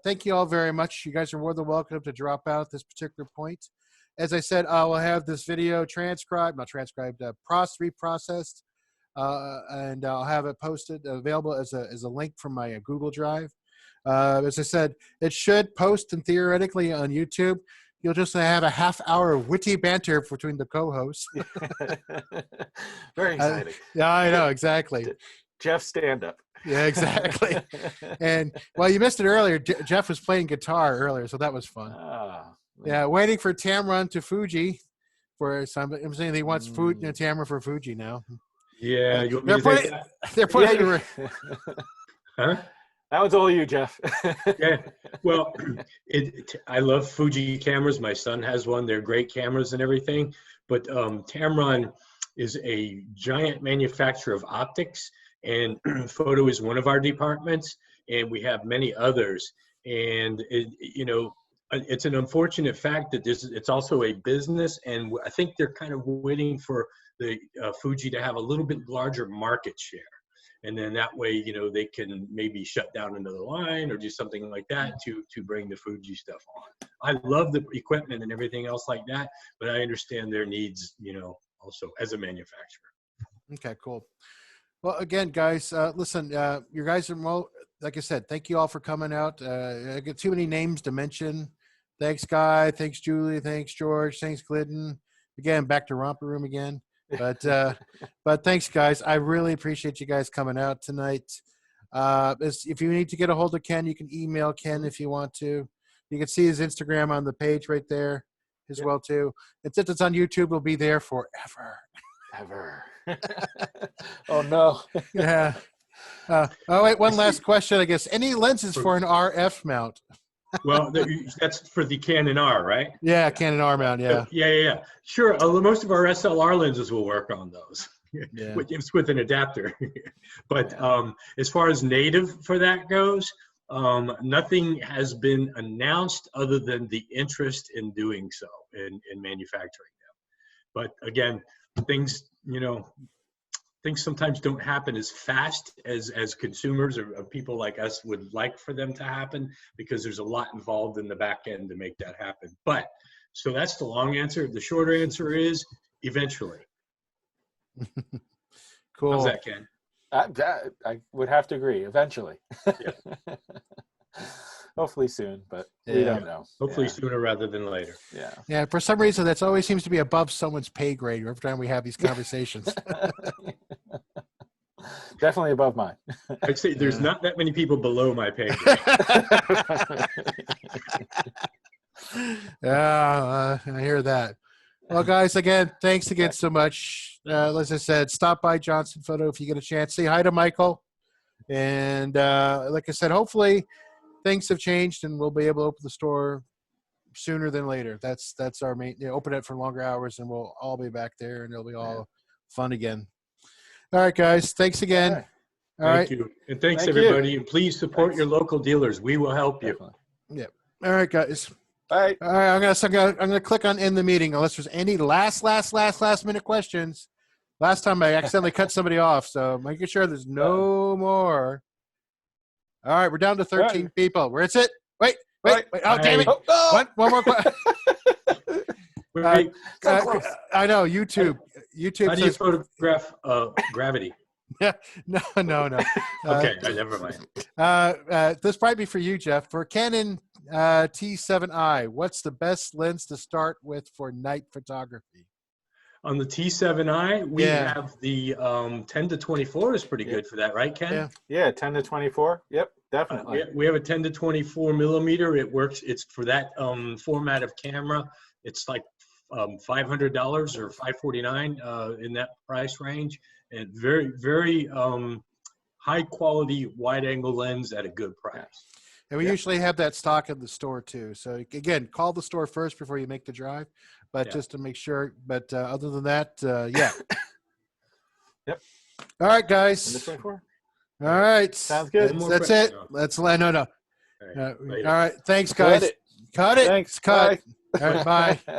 thank you all very much. You guys are more than welcome to drop out at this particular point. as I said, I will have this video reprocessed, and I'll have it posted, available as a link from my Google Drive. As I said, it should post and theoretically on YouTube. You'll just have a half-hour of witty banter between the co-hosts. Very exciting. Yeah, I know, exactly. Jeff stand-up. Yeah, exactly. And, well, you missed it earlier. Jeff was playing guitar earlier, so that was fun. Yeah, waiting for Tamron to Fuji for some. I'm saying he wants Tamron for Fuji now. Yeah, they're putting. Huh? That was all you, Jeff. Yeah. Well, I love Fuji cameras. My son has one. They're great cameras and everything. But Tamron is a giant manufacturer of optics, and photo is one of our departments, and we have many others. And it's an unfortunate fact that it's also a business, and I think they're kind of waiting for the Fuji to have a little bit larger market share. And then that way, they can maybe shut down another line or do something like that to bring the Fuji stuff on. I love the equipment and everything else like that, but I understand their needs, also as a manufacturer. Okay, cool. Well, again, guys, listen, you guys are, like I said, thank you all for coming out. I get too many names to mention. Thanks, Guy. Thanks, Julie. Thanks, George. Thanks, Glidden. Again, back to Romper Room again. But thanks, guys. I really appreciate you guys coming out tonight. If you need to get a hold of Ken, you can email Ken if you want to. You can see his Instagram on the page right there as well too. And since it's on YouTube, it'll be there forever. Ever. Oh no. Yeah. Oh wait, one last question. I guess any lenses for an RF mount? Well, that's for the Canon R, right? Yeah, Canon R mount. Yeah. Yeah. Sure. Most of our SLR lenses will work on those. Yeah. It's with an adapter. But as far as native for that goes, nothing has been announced other than the interest in doing so in manufacturing them. But again, things sometimes don't happen as fast as consumers or people like us would like for them to happen, because there's a lot involved in the back end to make that happen. But so that's the long answer. The shorter answer is eventually. Cool. How's that, Ken? I would have to agree. Eventually. Yeah. Hopefully soon, but we don't know. Hopefully sooner rather than later. Yeah. Yeah. For some reason, that's always seems to be above someone's pay grade every time we have these conversations. Definitely above mine. I'd say there's not that many people below my pay grade. Yeah, I hear that. Well, guys, again, thanks again so much. As I said, stop by Johnson Photo if you get a chance. Say hi to Michael. And like I said, hopefully things have changed and we'll be able to open the store sooner than later. That's our main, open it for longer hours and we'll all be back there and it'll be all fun again. All right, guys. Thanks again. All right. Thank you. And thanks, Thank everybody. you. And please support your local dealers. We will help you. Definitely. Yep. All right, guys. All right. All right. I'm gonna click on end the meeting unless there's any last minute questions. Last time I accidentally cut somebody off, so making sure there's no more. All right, we're down to 13 people. Where's it? Wait. Oh, damn it. One more question. I know, YouTube. How do you photograph gravity? Yeah, no. Okay, never mind. This might be for you, Jeff. For Canon T7i, what's the best lens to start with for night photography? On the T7i, we have the 10 to 24 is pretty good for that, right, Ken? Yeah, 10 to 24. Yep, definitely. We have a 10 to 24 millimeter. It works. It's for that format of camera. It's like $500 or $549 in that price range, and very, very high quality wide angle lens at a good price. And we usually have that stock in the store too. So again, call the store first before you make the drive, but just to make sure. But other than that, yeah. Yep. All right, guys. All right. Sounds good. That's it. Let's no. All right. Thanks, guys. Cut it. Cut it. Thanks. Cut. Bye. All right. Bye.